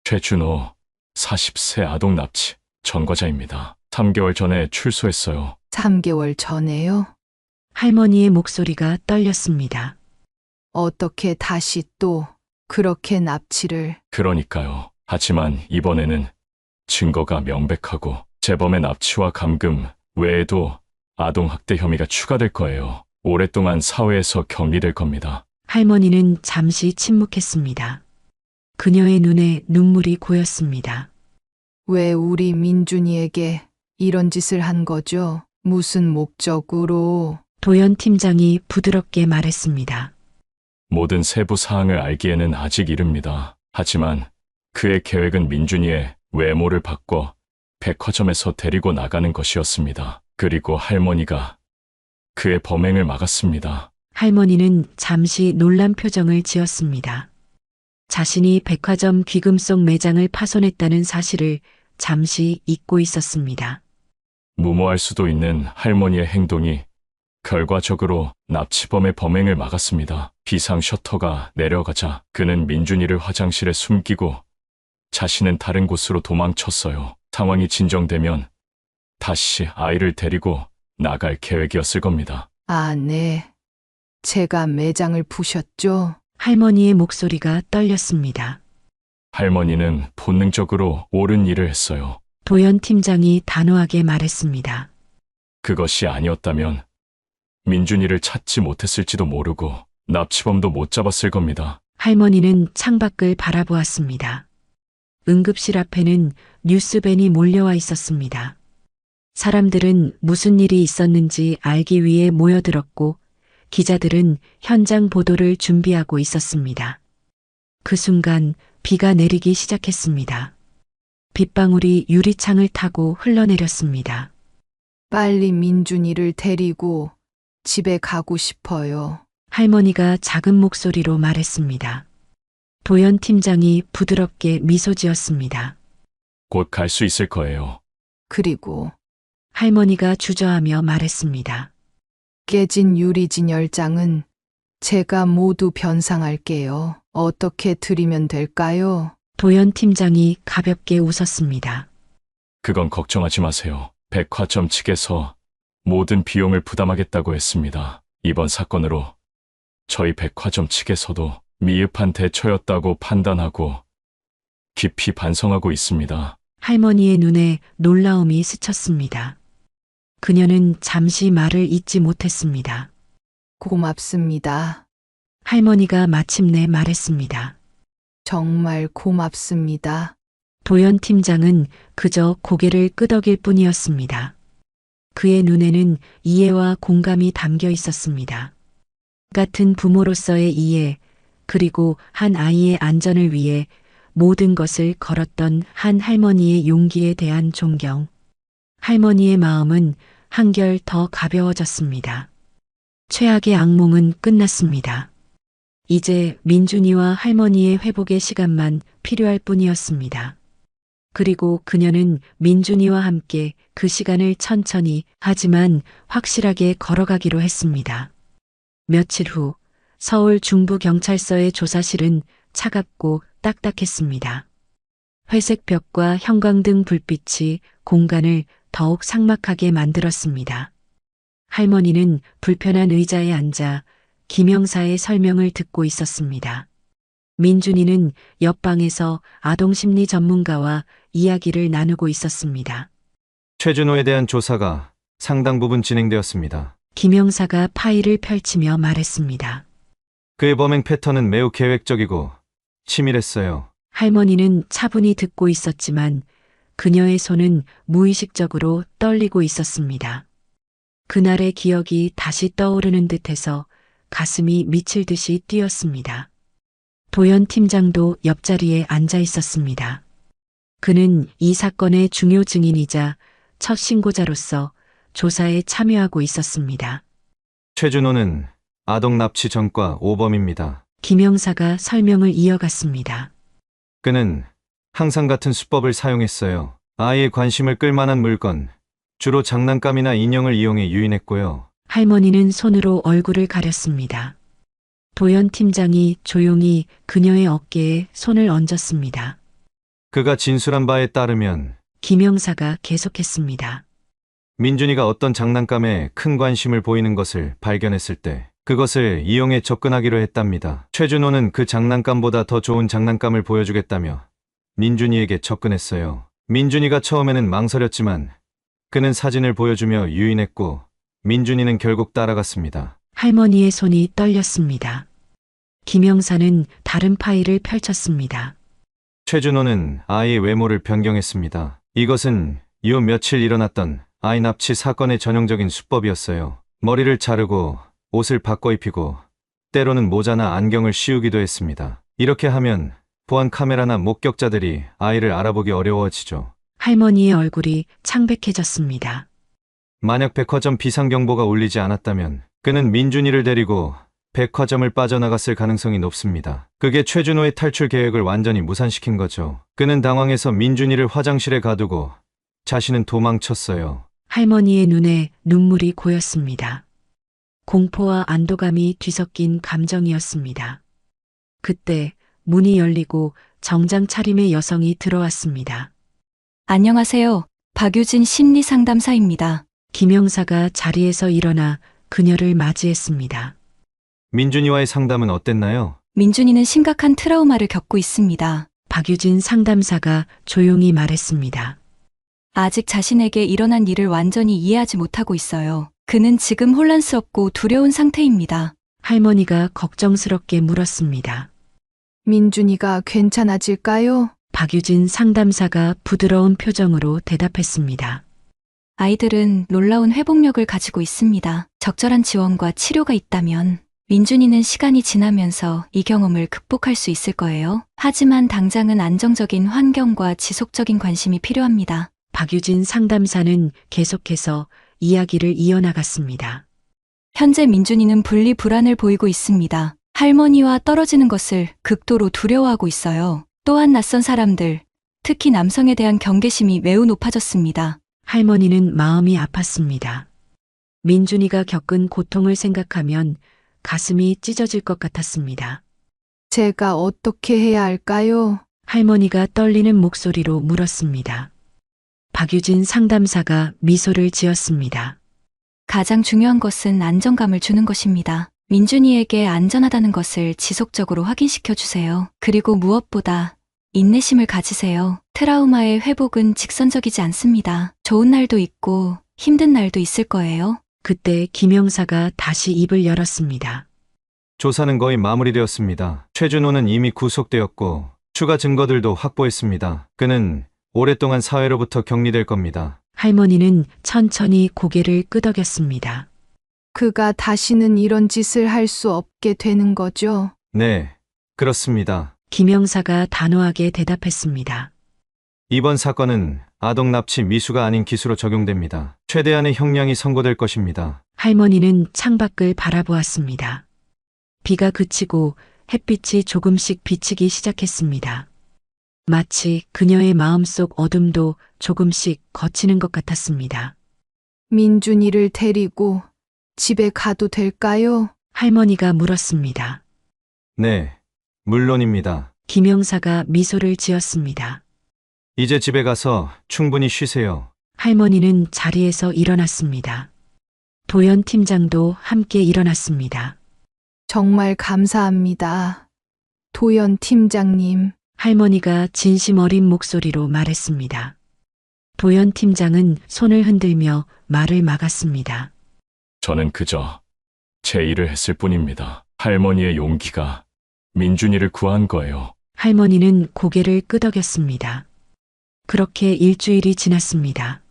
최준호, 40세 아동 납치 전과자입니다. 3개월 전에 출소했어요. 3개월 전에요? 할머니의 목소리가 떨렸습니다. 어떻게 다시 또 그렇게 납치를... 그러니까요. 하지만 이번에는 증거가 명백하고 재범의 납치와 감금 외에도 아동학대 혐의가 추가될 거예요. 오랫동안 사회에서 격리될 겁니다. 할머니는 잠시 침묵했습니다. 그녀의 눈에 눈물이 고였습니다. 왜 우리 민준이에게 이런 짓을 한 거죠? 무슨 목적으로? 도연 팀장이 부드럽게 말했습니다. 모든 세부 사항을 알기에는 아직 이릅니다. 하지만 그의 계획은 민준이의 외모를 바꿔 백화점에서 데리고 나가는 것이었습니다. 그리고 할머니가 그의 범행을 막았습니다. 할머니는 잠시 놀란 표정을 지었습니다. 자신이 백화점 귀금속 매장을 파손했다는 사실을 잠시 잊고 있었습니다. 무모할 수도 있는 할머니의 행동이 결과적으로 납치범의 범행을 막았습니다. 비상 셔터가 내려가자 그는 민준이를 화장실에 숨기고 자신은 다른 곳으로 도망쳤어요. 상황이 진정되면 다시 아이를 데리고 나갈 계획이었을 겁니다. 아, 네. 제가 매장을 부셨죠? 할머니의 목소리가 떨렸습니다. 할머니는 본능적으로 옳은 일을 했어요. 도연 팀장이 단호하게 말했습니다. 그것이 아니었다면 민준이를 찾지 못했을지도 모르고 납치범도 못 잡았을 겁니다. 할머니는 창밖을 바라보았습니다. 응급실 앞에는 뉴스밴이 몰려와 있었습니다. 사람들은 무슨 일이 있었는지 알기 위해 모여들었고 기자들은 현장 보도를 준비하고 있었습니다. 그 순간 비가 내리기 시작했습니다. 빗방울이 유리창을 타고 흘러내렸습니다. 빨리 민준이를 데리고 집에 가고 싶어요. 할머니가 작은 목소리로 말했습니다. 도연 팀장이 부드럽게 미소 지었습니다. 곧 갈 수 있을 거예요. 그리고 할머니가 주저하며 말했습니다. 깨진 유리 진열장은 제가 모두 변상할게요. 어떻게 드리면 될까요? 도연 팀장이 가볍게 웃었습니다. 그건 걱정하지 마세요. 백화점 측에서 모든 비용을 부담하겠다고 했습니다. 이번 사건으로 저희 백화점 측에서도 미흡한 대처였다고 판단하고 깊이 반성하고 있습니다. 할머니의 눈에 놀라움이 스쳤습니다. 그녀는 잠시 말을 잇지 못했습니다. 고맙습니다. 할머니가 마침내 말했습니다. 정말 고맙습니다. 도연 팀장은 그저 고개를 끄덕일 뿐이었습니다. 그의 눈에는 이해와 공감이 담겨 있었습니다. 같은 부모로서의 이해, 그리고 한 아이의 안전을 위해 모든 것을 걸었던 한 할머니의 용기에 대한 존경. 할머니의 마음은 한결 더 가벼워졌습니다. 최악의 악몽은 끝났습니다. 이제 민준이와 할머니의 회복의 시간만 필요할 뿐이었습니다. 그리고 그녀는 민준이와 함께 그 시간을 천천히 하지만 확실하게 걸어가기로 했습니다. 며칠 후 서울 중부경찰서의 조사실은 차갑고 딱딱했습니다. 회색 벽과 형광등 불빛이 공간을 더욱 삭막하게 만들었습니다. 할머니는 불편한 의자에 앉아 김영사의 설명을 듣고 있었습니다. 민준이는 옆방에서 아동심리 전문가와 이야기를 나누고 있었습니다. 최준호에 대한 조사가 상당 부분 진행되었습니다. 김영사가 파일을 펼치며 말했습니다. 그의 범행 패턴은 매우 계획적이고 치밀했어요. 할머니는 차분히 듣고 있었지만 그녀의 손은 무의식적으로 떨리고 있었습니다. 그날의 기억이 다시 떠오르는 듯해서 가슴이 미칠 듯이 뛰었습니다. 도연 팀장도 옆자리에 앉아 있었습니다. 그는 이 사건의 중요 증인이자 첫 신고자로서 조사에 참여하고 있었습니다. 최준호는 아동 납치 전과 5범입니다. 김영사가 설명을 이어갔습니다. 그는 항상 같은 수법을 사용했어요. 아이의 관심을 끌만한 물건, 주로 장난감이나 인형을 이용해 유인했고요. 할머니는 손으로 얼굴을 가렸습니다. 도연 팀장이 조용히 그녀의 어깨에 손을 얹었습니다. 그가 진술한 바에 따르면 김영사가 계속했습니다. 민준이가 어떤 장난감에 큰 관심을 보이는 것을 발견했을 때 그것을 이용해 접근하기로 했답니다. 최준호는 그 장난감보다 더 좋은 장난감을 보여주겠다며 민준이에게 접근했어요. 민준이가 처음에는 망설였지만 그는 사진을 보여주며 유인했고 민준이는 결국 따라갔습니다. 할머니의 손이 떨렸습니다. 김영사는 다른 파일을 펼쳤습니다. 최준호는 아이의 외모를 변경했습니다. 이것은 요 며칠 일어났던 아이 납치 사건의 전형적인 수법이었어요. 머리를 자르고 옷을 바꿔 입히고 때로는 모자나 안경을 씌우기도 했습니다. 이렇게 하면 보안 카메라나 목격자들이 아이를 알아보기 어려워지죠. 할머니의 얼굴이 창백해졌습니다. 만약 백화점 비상경보가 울리지 않았다면 그는 민준이를 데리고 백화점을 빠져나갔을 가능성이 높습니다. 그게 최준호의 탈출 계획을 완전히 무산시킨 거죠. 그는 당황해서 민준이를 화장실에 가두고 자신은 도망쳤어요. 할머니의 눈에 눈물이 고였습니다. 공포와 안도감이 뒤섞인 감정이었습니다. 그때 문이 열리고 정장 차림의 여성이 들어왔습니다. 안녕하세요. 박유진 심리상담사입니다. 김영사가 자리에서 일어나 그녀를 맞이했습니다. 민준이와의 상담은 어땠나요? 민준이는 심각한 트라우마를 겪고 있습니다. 박유진 상담사가 조용히 말했습니다. 아직 자신에게 일어난 일을 완전히 이해하지 못하고 있어요. 그는 지금 혼란스럽고 두려운 상태입니다. 할머니가 걱정스럽게 물었습니다. 민준이가 괜찮아질까요? 박유진 상담사가 부드러운 표정으로 대답했습니다. 아이들은 놀라운 회복력을 가지고 있습니다. 적절한 지원과 치료가 있다면 민준이는 시간이 지나면서 이 경험을 극복할 수 있을 거예요. 하지만 당장은 안정적인 환경과 지속적인 관심이 필요합니다. 박유진 상담사는 계속해서 이야기를 이어나갔습니다. 현재 민준이는 분리 불안을 보이고 있습니다. 할머니와 떨어지는 것을 극도로 두려워하고 있어요. 또한 낯선 사람들, 특히 남성에 대한 경계심이 매우 높아졌습니다. 할머니는 마음이 아팠습니다. 민준이가 겪은 고통을 생각하면 가슴이 찢어질 것 같았습니다. 제가 어떻게 해야 할까요? 할머니가 떨리는 목소리로 물었습니다. 박유진 상담사가 미소를 지었습니다. 가장 중요한 것은 안정감을 주는 것입니다. 민준이에게 안전하다는 것을 지속적으로 확인시켜 주세요. 그리고 무엇보다 인내심을 가지세요. 트라우마의 회복은 직선적이지 않습니다. 좋은 날도 있고 힘든 날도 있을 거예요. 그때 김영사가 다시 입을 열었습니다. 조사는 거의 마무리되었습니다. 최준호는 이미 구속되었고 추가 증거들도 확보했습니다. 그는 오랫동안 사회로부터 격리될 겁니다. 할머니는 천천히 고개를 끄덕였습니다. 그가 다시는 이런 짓을 할 수 없게 되는 거죠? 네, 그렇습니다. 김영사가 단호하게 대답했습니다. 이번 사건은 아동 납치 미수가 아닌 기수로 적용됩니다. 최대한의 형량이 선고될 것입니다. 할머니는 창밖을 바라보았습니다. 비가 그치고 햇빛이 조금씩 비치기 시작했습니다. 마치 그녀의 마음속 어둠도 조금씩 걷히는 것 같았습니다. 민준이를 데리고 집에 가도 될까요? 할머니가 물었습니다. 네, 물론입니다. 김영사가 미소를 지었습니다. 이제 집에 가서 충분히 쉬세요. 할머니는 자리에서 일어났습니다. 도연 팀장도 함께 일어났습니다. 정말 감사합니다. 도연 팀장님. 할머니가 진심 어린 목소리로 말했습니다. 도연 팀장은 손을 흔들며 말을 막았습니다. 저는 그저 제 일을 했을 뿐입니다. 할머니의 용기가 민준이를 구한 거예요. 할머니는 고개를 끄덕였습니다. 그렇게 일주일이 지났습니다.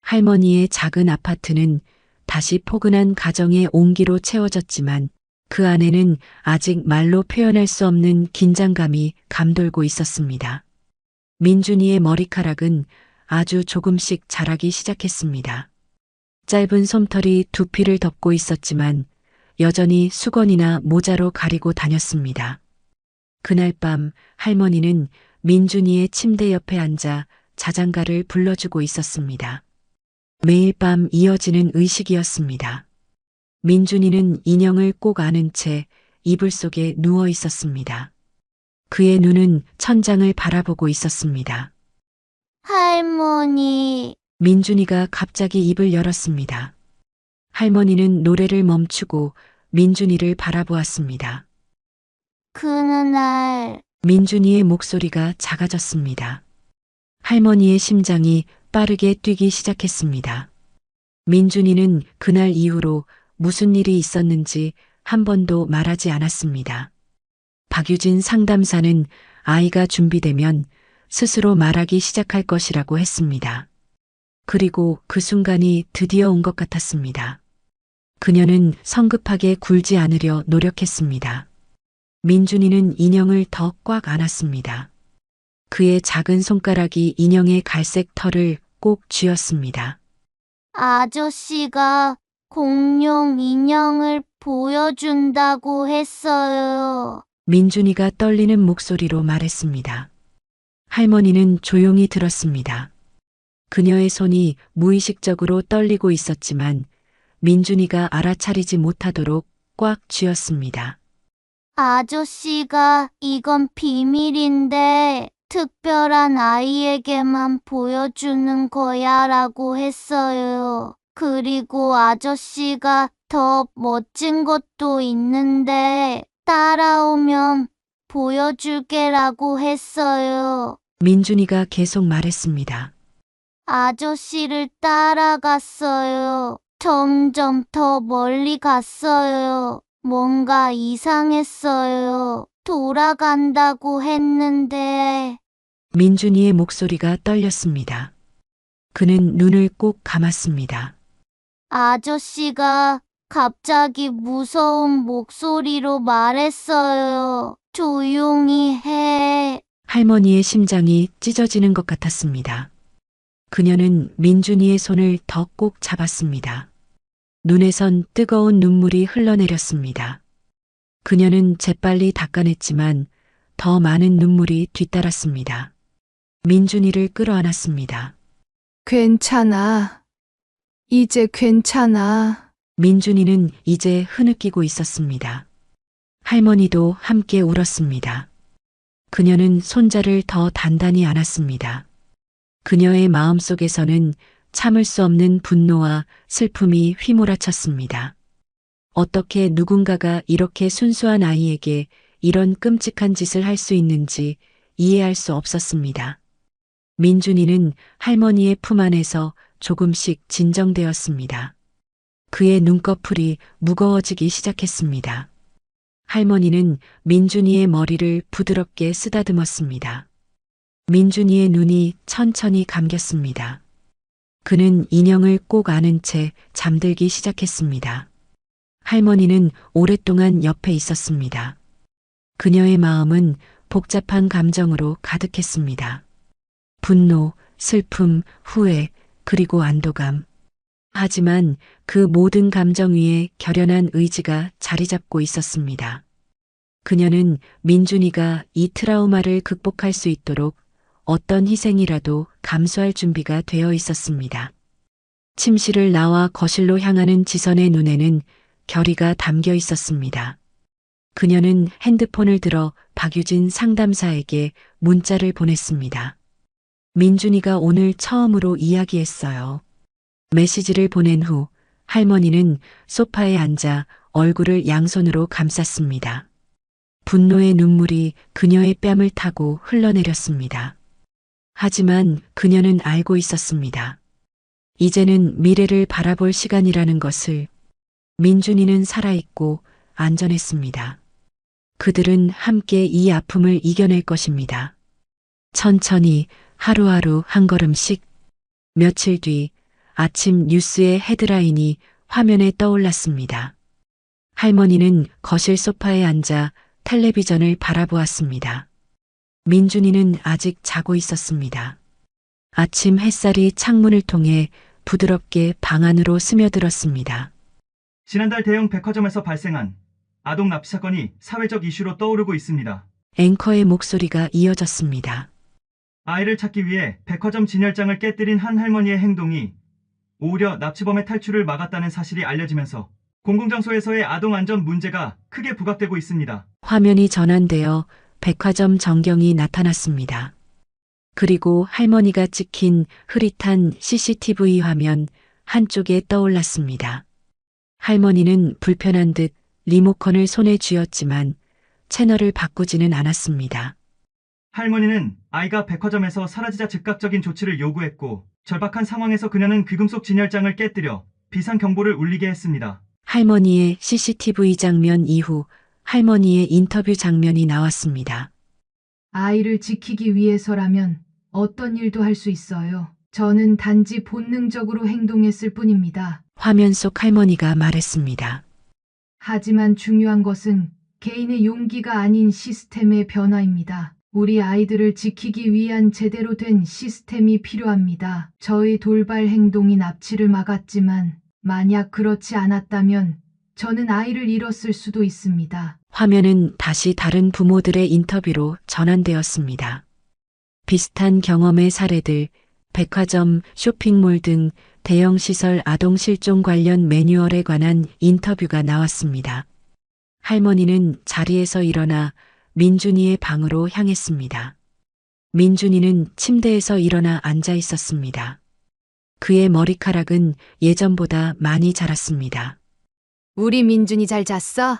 할머니의 작은 아파트는 다시 포근한 가정의 온기로 채워졌지만 그 안에는 아직 말로 표현할 수 없는 긴장감이 감돌고 있었습니다. 민준이의 머리카락은 아주 조금씩 자라기 시작했습니다. 짧은 솜털이 두피를 덮고 있었지만 여전히 수건이나 모자로 가리고 다녔습니다. 그날 밤 할머니는 민준이의 침대 옆에 앉아 자장가를 불러주고 있었습니다. 매일 밤 이어지는 의식이었습니다. 민준이는 인형을 꼭 안은 채 이불 속에 누워 있었습니다. 그의 눈은 천장을 바라보고 있었습니다. 할머니, 민준이가 갑자기 입을 열었습니다. 할머니는 노래를 멈추고 민준이를 바라보았습니다. 그날 민준이의 목소리가 작아졌습니다. 할머니의 심장이 빠르게 뛰기 시작했습니다. 민준이는 그날 이후로 무슨 일이 있었는지 한 번도 말하지 않았습니다. 박유진 상담사는 아이가 준비되면 스스로 말하기 시작할 것이라고 했습니다. 그리고 그 순간이 드디어 온 것 같았습니다. 그녀는 성급하게 굴지 않으려 노력했습니다. 민준이는 인형을 더 꽉 안았습니다. 그의 작은 손가락이 인형의 갈색 털을 꼭 쥐었습니다. 아저씨가 공룡 인형을 보여준다고 했어요. 민준이가 떨리는 목소리로 말했습니다. 할머니는 조용히 들었습니다. 그녀의 손이 무의식적으로 떨리고 있었지만 민준이가 알아차리지 못하도록 꽉 쥐었습니다. 아저씨가 이건 비밀인데 특별한 아이에게만 보여주는 거야 라고 했어요. 그리고 아저씨가 더 멋진 것도 있는데 따라오면 보여줄게라고 했어요. 민준이가 계속 말했습니다. 아저씨를 따라갔어요. 점점 더 멀리 갔어요. 뭔가 이상했어요. 돌아간다고 했는데. 민준이의 목소리가 떨렸습니다. 그는 눈을 꼭 감았습니다. 아저씨가 갑자기 무서운 목소리로 말했어요. 조용히 해. 할머니의 심장이 찢어지는 것 같았습니다. 그녀는 민준이의 손을 더 꼭 잡았습니다. 눈에선 뜨거운 눈물이 흘러내렸습니다. 그녀는 재빨리 닦아냈지만 더 많은 눈물이 뒤따랐습니다. 민준이를 끌어안았습니다. 괜찮아. 이제 괜찮아. 민준이는 이제 흐느끼고 있었습니다. 할머니도 함께 울었습니다. 그녀는 손자를 더 단단히 안았습니다. 그녀의 마음속에서는 참을 수 없는 분노와 슬픔이 휘몰아쳤습니다. 어떻게 누군가가 이렇게 순수한 아이에게 이런 끔찍한 짓을 할 수 있는지 이해할 수 없었습니다. 민준이는 할머니의 품 안에서 조금씩 진정되었습니다. 그의 눈꺼풀이 무거워지기 시작했습니다. 할머니는 민준이의 머리를 부드럽게 쓰다듬었습니다. 민준이의 눈이 천천히 감겼습니다. 그는 인형을 꼭 안은 채 잠들기 시작했습니다. 할머니는 오랫동안 옆에 있었습니다. 그녀의 마음은 복잡한 감정으로 가득했습니다. 분노, 슬픔, 후회, 그리고 안도감. 하지만 그 모든 감정 위에 결연한 의지가 자리 잡고 있었습니다. 그녀는 민준이가 이 트라우마를 극복할 수 있도록 어떤 희생이라도 감수할 준비가 되어 있었습니다. 침실을 나와 거실로 향하는 지선의 눈에는 결의가 담겨 있었습니다. 그녀는 핸드폰을 들어 박유진 상담사에게 문자를 보냈습니다. 민준이가 오늘 처음으로 이야기했어요. 메시지를 보낸 후 할머니는 소파에 앉아 얼굴을 양손으로 감쌌습니다. 분노의 눈물이 그녀의 뺨을 타고 흘러내렸습니다. 하지만 그녀는 알고 있었습니다. 이제는 미래를 바라볼 시간이라는 것을. 민준이는 살아있고 안전했습니다. 그들은 함께 이 아픔을 이겨낼 것입니다. 천천히 하루하루 한 걸음씩. 며칠 뒤 아침 뉴스의 헤드라인이 화면에 떠올랐습니다. 할머니는 거실 소파에 앉아 텔레비전을 바라보았습니다. 민준이는 아직 자고 있었습니다. 아침 햇살이 창문을 통해 부드럽게 방 안으로 스며들었습니다. 지난달 대형 백화점에서 발생한 아동 납치 사건이 사회적 이슈로 떠오르고 있습니다. 앵커의 목소리가 이어졌습니다. 아이를 찾기 위해 백화점 진열장을 깨뜨린 한 할머니의 행동이 오히려 납치범의 탈출을 막았다는 사실이 알려지면서 공공장소에서의 아동 안전 문제가 크게 부각되고 있습니다. 화면이 전환되어 백화점 전경이 나타났습니다. 그리고 할머니가 찍힌 흐릿한 CCTV 화면 한쪽에 떠올랐습니다. 할머니는 불편한 듯 리모컨을 손에 쥐었지만 채널을 바꾸지는 않았습니다. 할머니는 아이가 백화점에서 사라지자 즉각적인 조치를 요구했고 절박한 상황에서 그녀는 귀금속 진열장을 깨뜨려 비상경보를 울리게 했습니다. 할머니의 CCTV 장면 이후 할머니의 인터뷰 장면이 나왔습니다. 아이를 지키기 위해서라면 어떤 일도 할 수 있어요. 저는 단지 본능적으로 행동했을 뿐입니다. 화면 속 할머니가 말했습니다. 하지만 중요한 것은 개인의 용기가 아닌 시스템의 변화입니다. 우리 아이들을 지키기 위한 제대로 된 시스템이 필요합니다. 저의 돌발 행동이 납치를 막았지만 만약 그렇지 않았다면 저는 아이를 잃었을 수도 있습니다. 화면은 다시 다른 부모들의 인터뷰로 전환되었습니다. 비슷한 경험의 사례들, 백화점, 쇼핑몰 등 대형 시설 아동 실종 관련 매뉴얼에 관한 인터뷰가 나왔습니다. 할머니는 자리에서 일어나 민준이의 방으로 향했습니다. 민준이는 침대에서 일어나 앉아 있었습니다. 그의 머리카락은 예전보다 많이 자랐습니다. 우리 민준이 잘 잤어?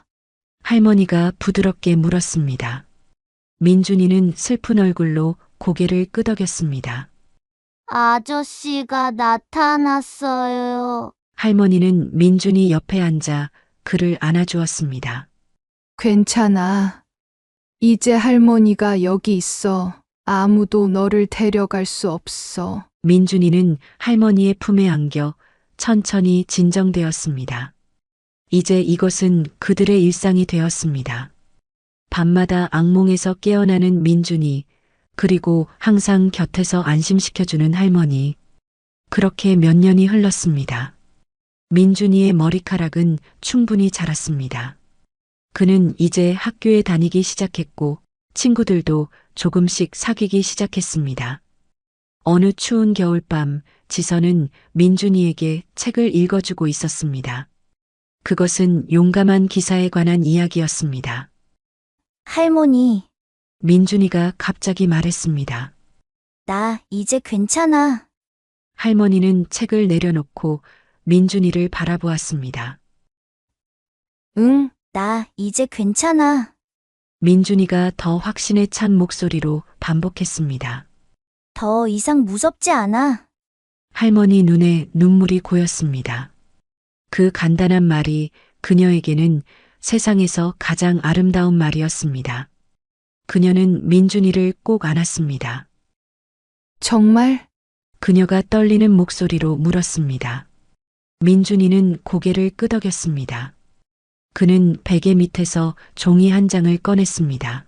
할머니가 부드럽게 물었습니다. 민준이는 슬픈 얼굴로 고개를 끄덕였습니다. 아저씨가 나타났어요. 할머니는 민준이 옆에 앉아 그를 안아주었습니다. 괜찮아. 이제 할머니가 여기 있어. 아무도 너를 데려갈 수 없어. 민준이는 할머니의 품에 안겨 천천히 진정되었습니다. 이제 이것은 그들의 일상이 되었습니다. 밤마다 악몽에서 깨어나는 민준이, 그리고 항상 곁에서 안심시켜주는 할머니. 그렇게 몇 년이 흘렀습니다. 민준이의 머리카락은 충분히 자랐습니다. 그는 이제 학교에 다니기 시작했고 친구들도 조금씩 사귀기 시작했습니다. 어느 추운 겨울밤 지선은 민준이에게 책을 읽어주고 있었습니다. 그것은 용감한 기사에 관한 이야기였습니다. 할머니, 민준이가 갑자기 말했습니다. 나 이제 괜찮아. 할머니는 책을 내려놓고 민준이를 바라보았습니다. 응? 나 이제 괜찮아. 민준이가 더 확신에 찬 목소리로 반복했습니다. 더 이상 무섭지 않아. 할머니 눈에 눈물이 고였습니다. 그 간단한 말이 그녀에게는 세상에서 가장 아름다운 말이었습니다. 그녀는 민준이를 꼭 안았습니다. 정말? 그녀가 떨리는 목소리로 물었습니다. 민준이는 고개를 끄덕였습니다. 그는 베개 밑에서 종이 한 장을 꺼냈습니다.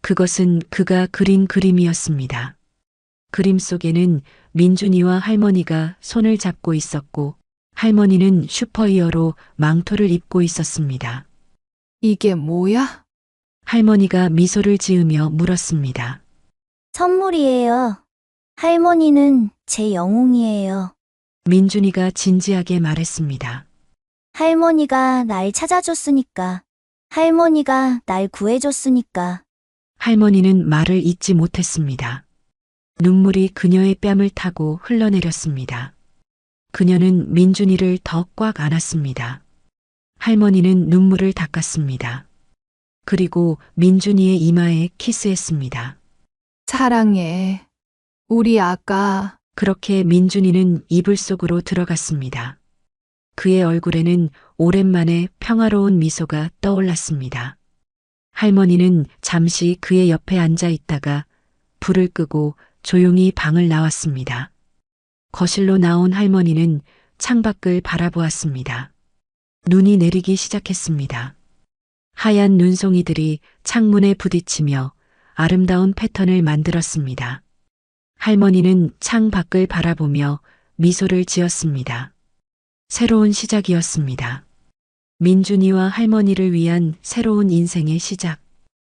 그것은 그가 그린 그림이었습니다. 그림 속에는 민준이와 할머니가 손을 잡고 있었고 할머니는 슈퍼히어로 망토를 입고 있었습니다. 이게 뭐야? 할머니가 미소를 지으며 물었습니다. 선물이에요. 할머니는 제 영웅이에요. 민준이가 진지하게 말했습니다. 할머니가 날 찾아줬으니까. 할머니가 날 구해줬으니까. 할머니는 말을 잇지 못했습니다. 눈물이 그녀의 뺨을 타고 흘러내렸습니다. 그녀는 민준이를 더 꽉 안았습니다. 할머니는 눈물을 닦았습니다. 그리고 민준이의 이마에 키스했습니다. 사랑해. 우리 아가. 그렇게 민준이는 이불 속으로 들어갔습니다. 그의 얼굴에는 오랜만에 평화로운 미소가 떠올랐습니다. 할머니는 잠시 그의 옆에 앉아 있다가 불을 끄고 조용히 방을 나왔습니다. 거실로 나온 할머니는 창밖을 바라보았습니다. 눈이 내리기 시작했습니다. 하얀 눈송이들이 창문에 부딪히며 아름다운 패턴을 만들었습니다. 할머니는 창 밖을 바라보며 미소를 지었습니다. 새로운 시작이었습니다. 민준이와 할머니를 위한 새로운 인생의 시작.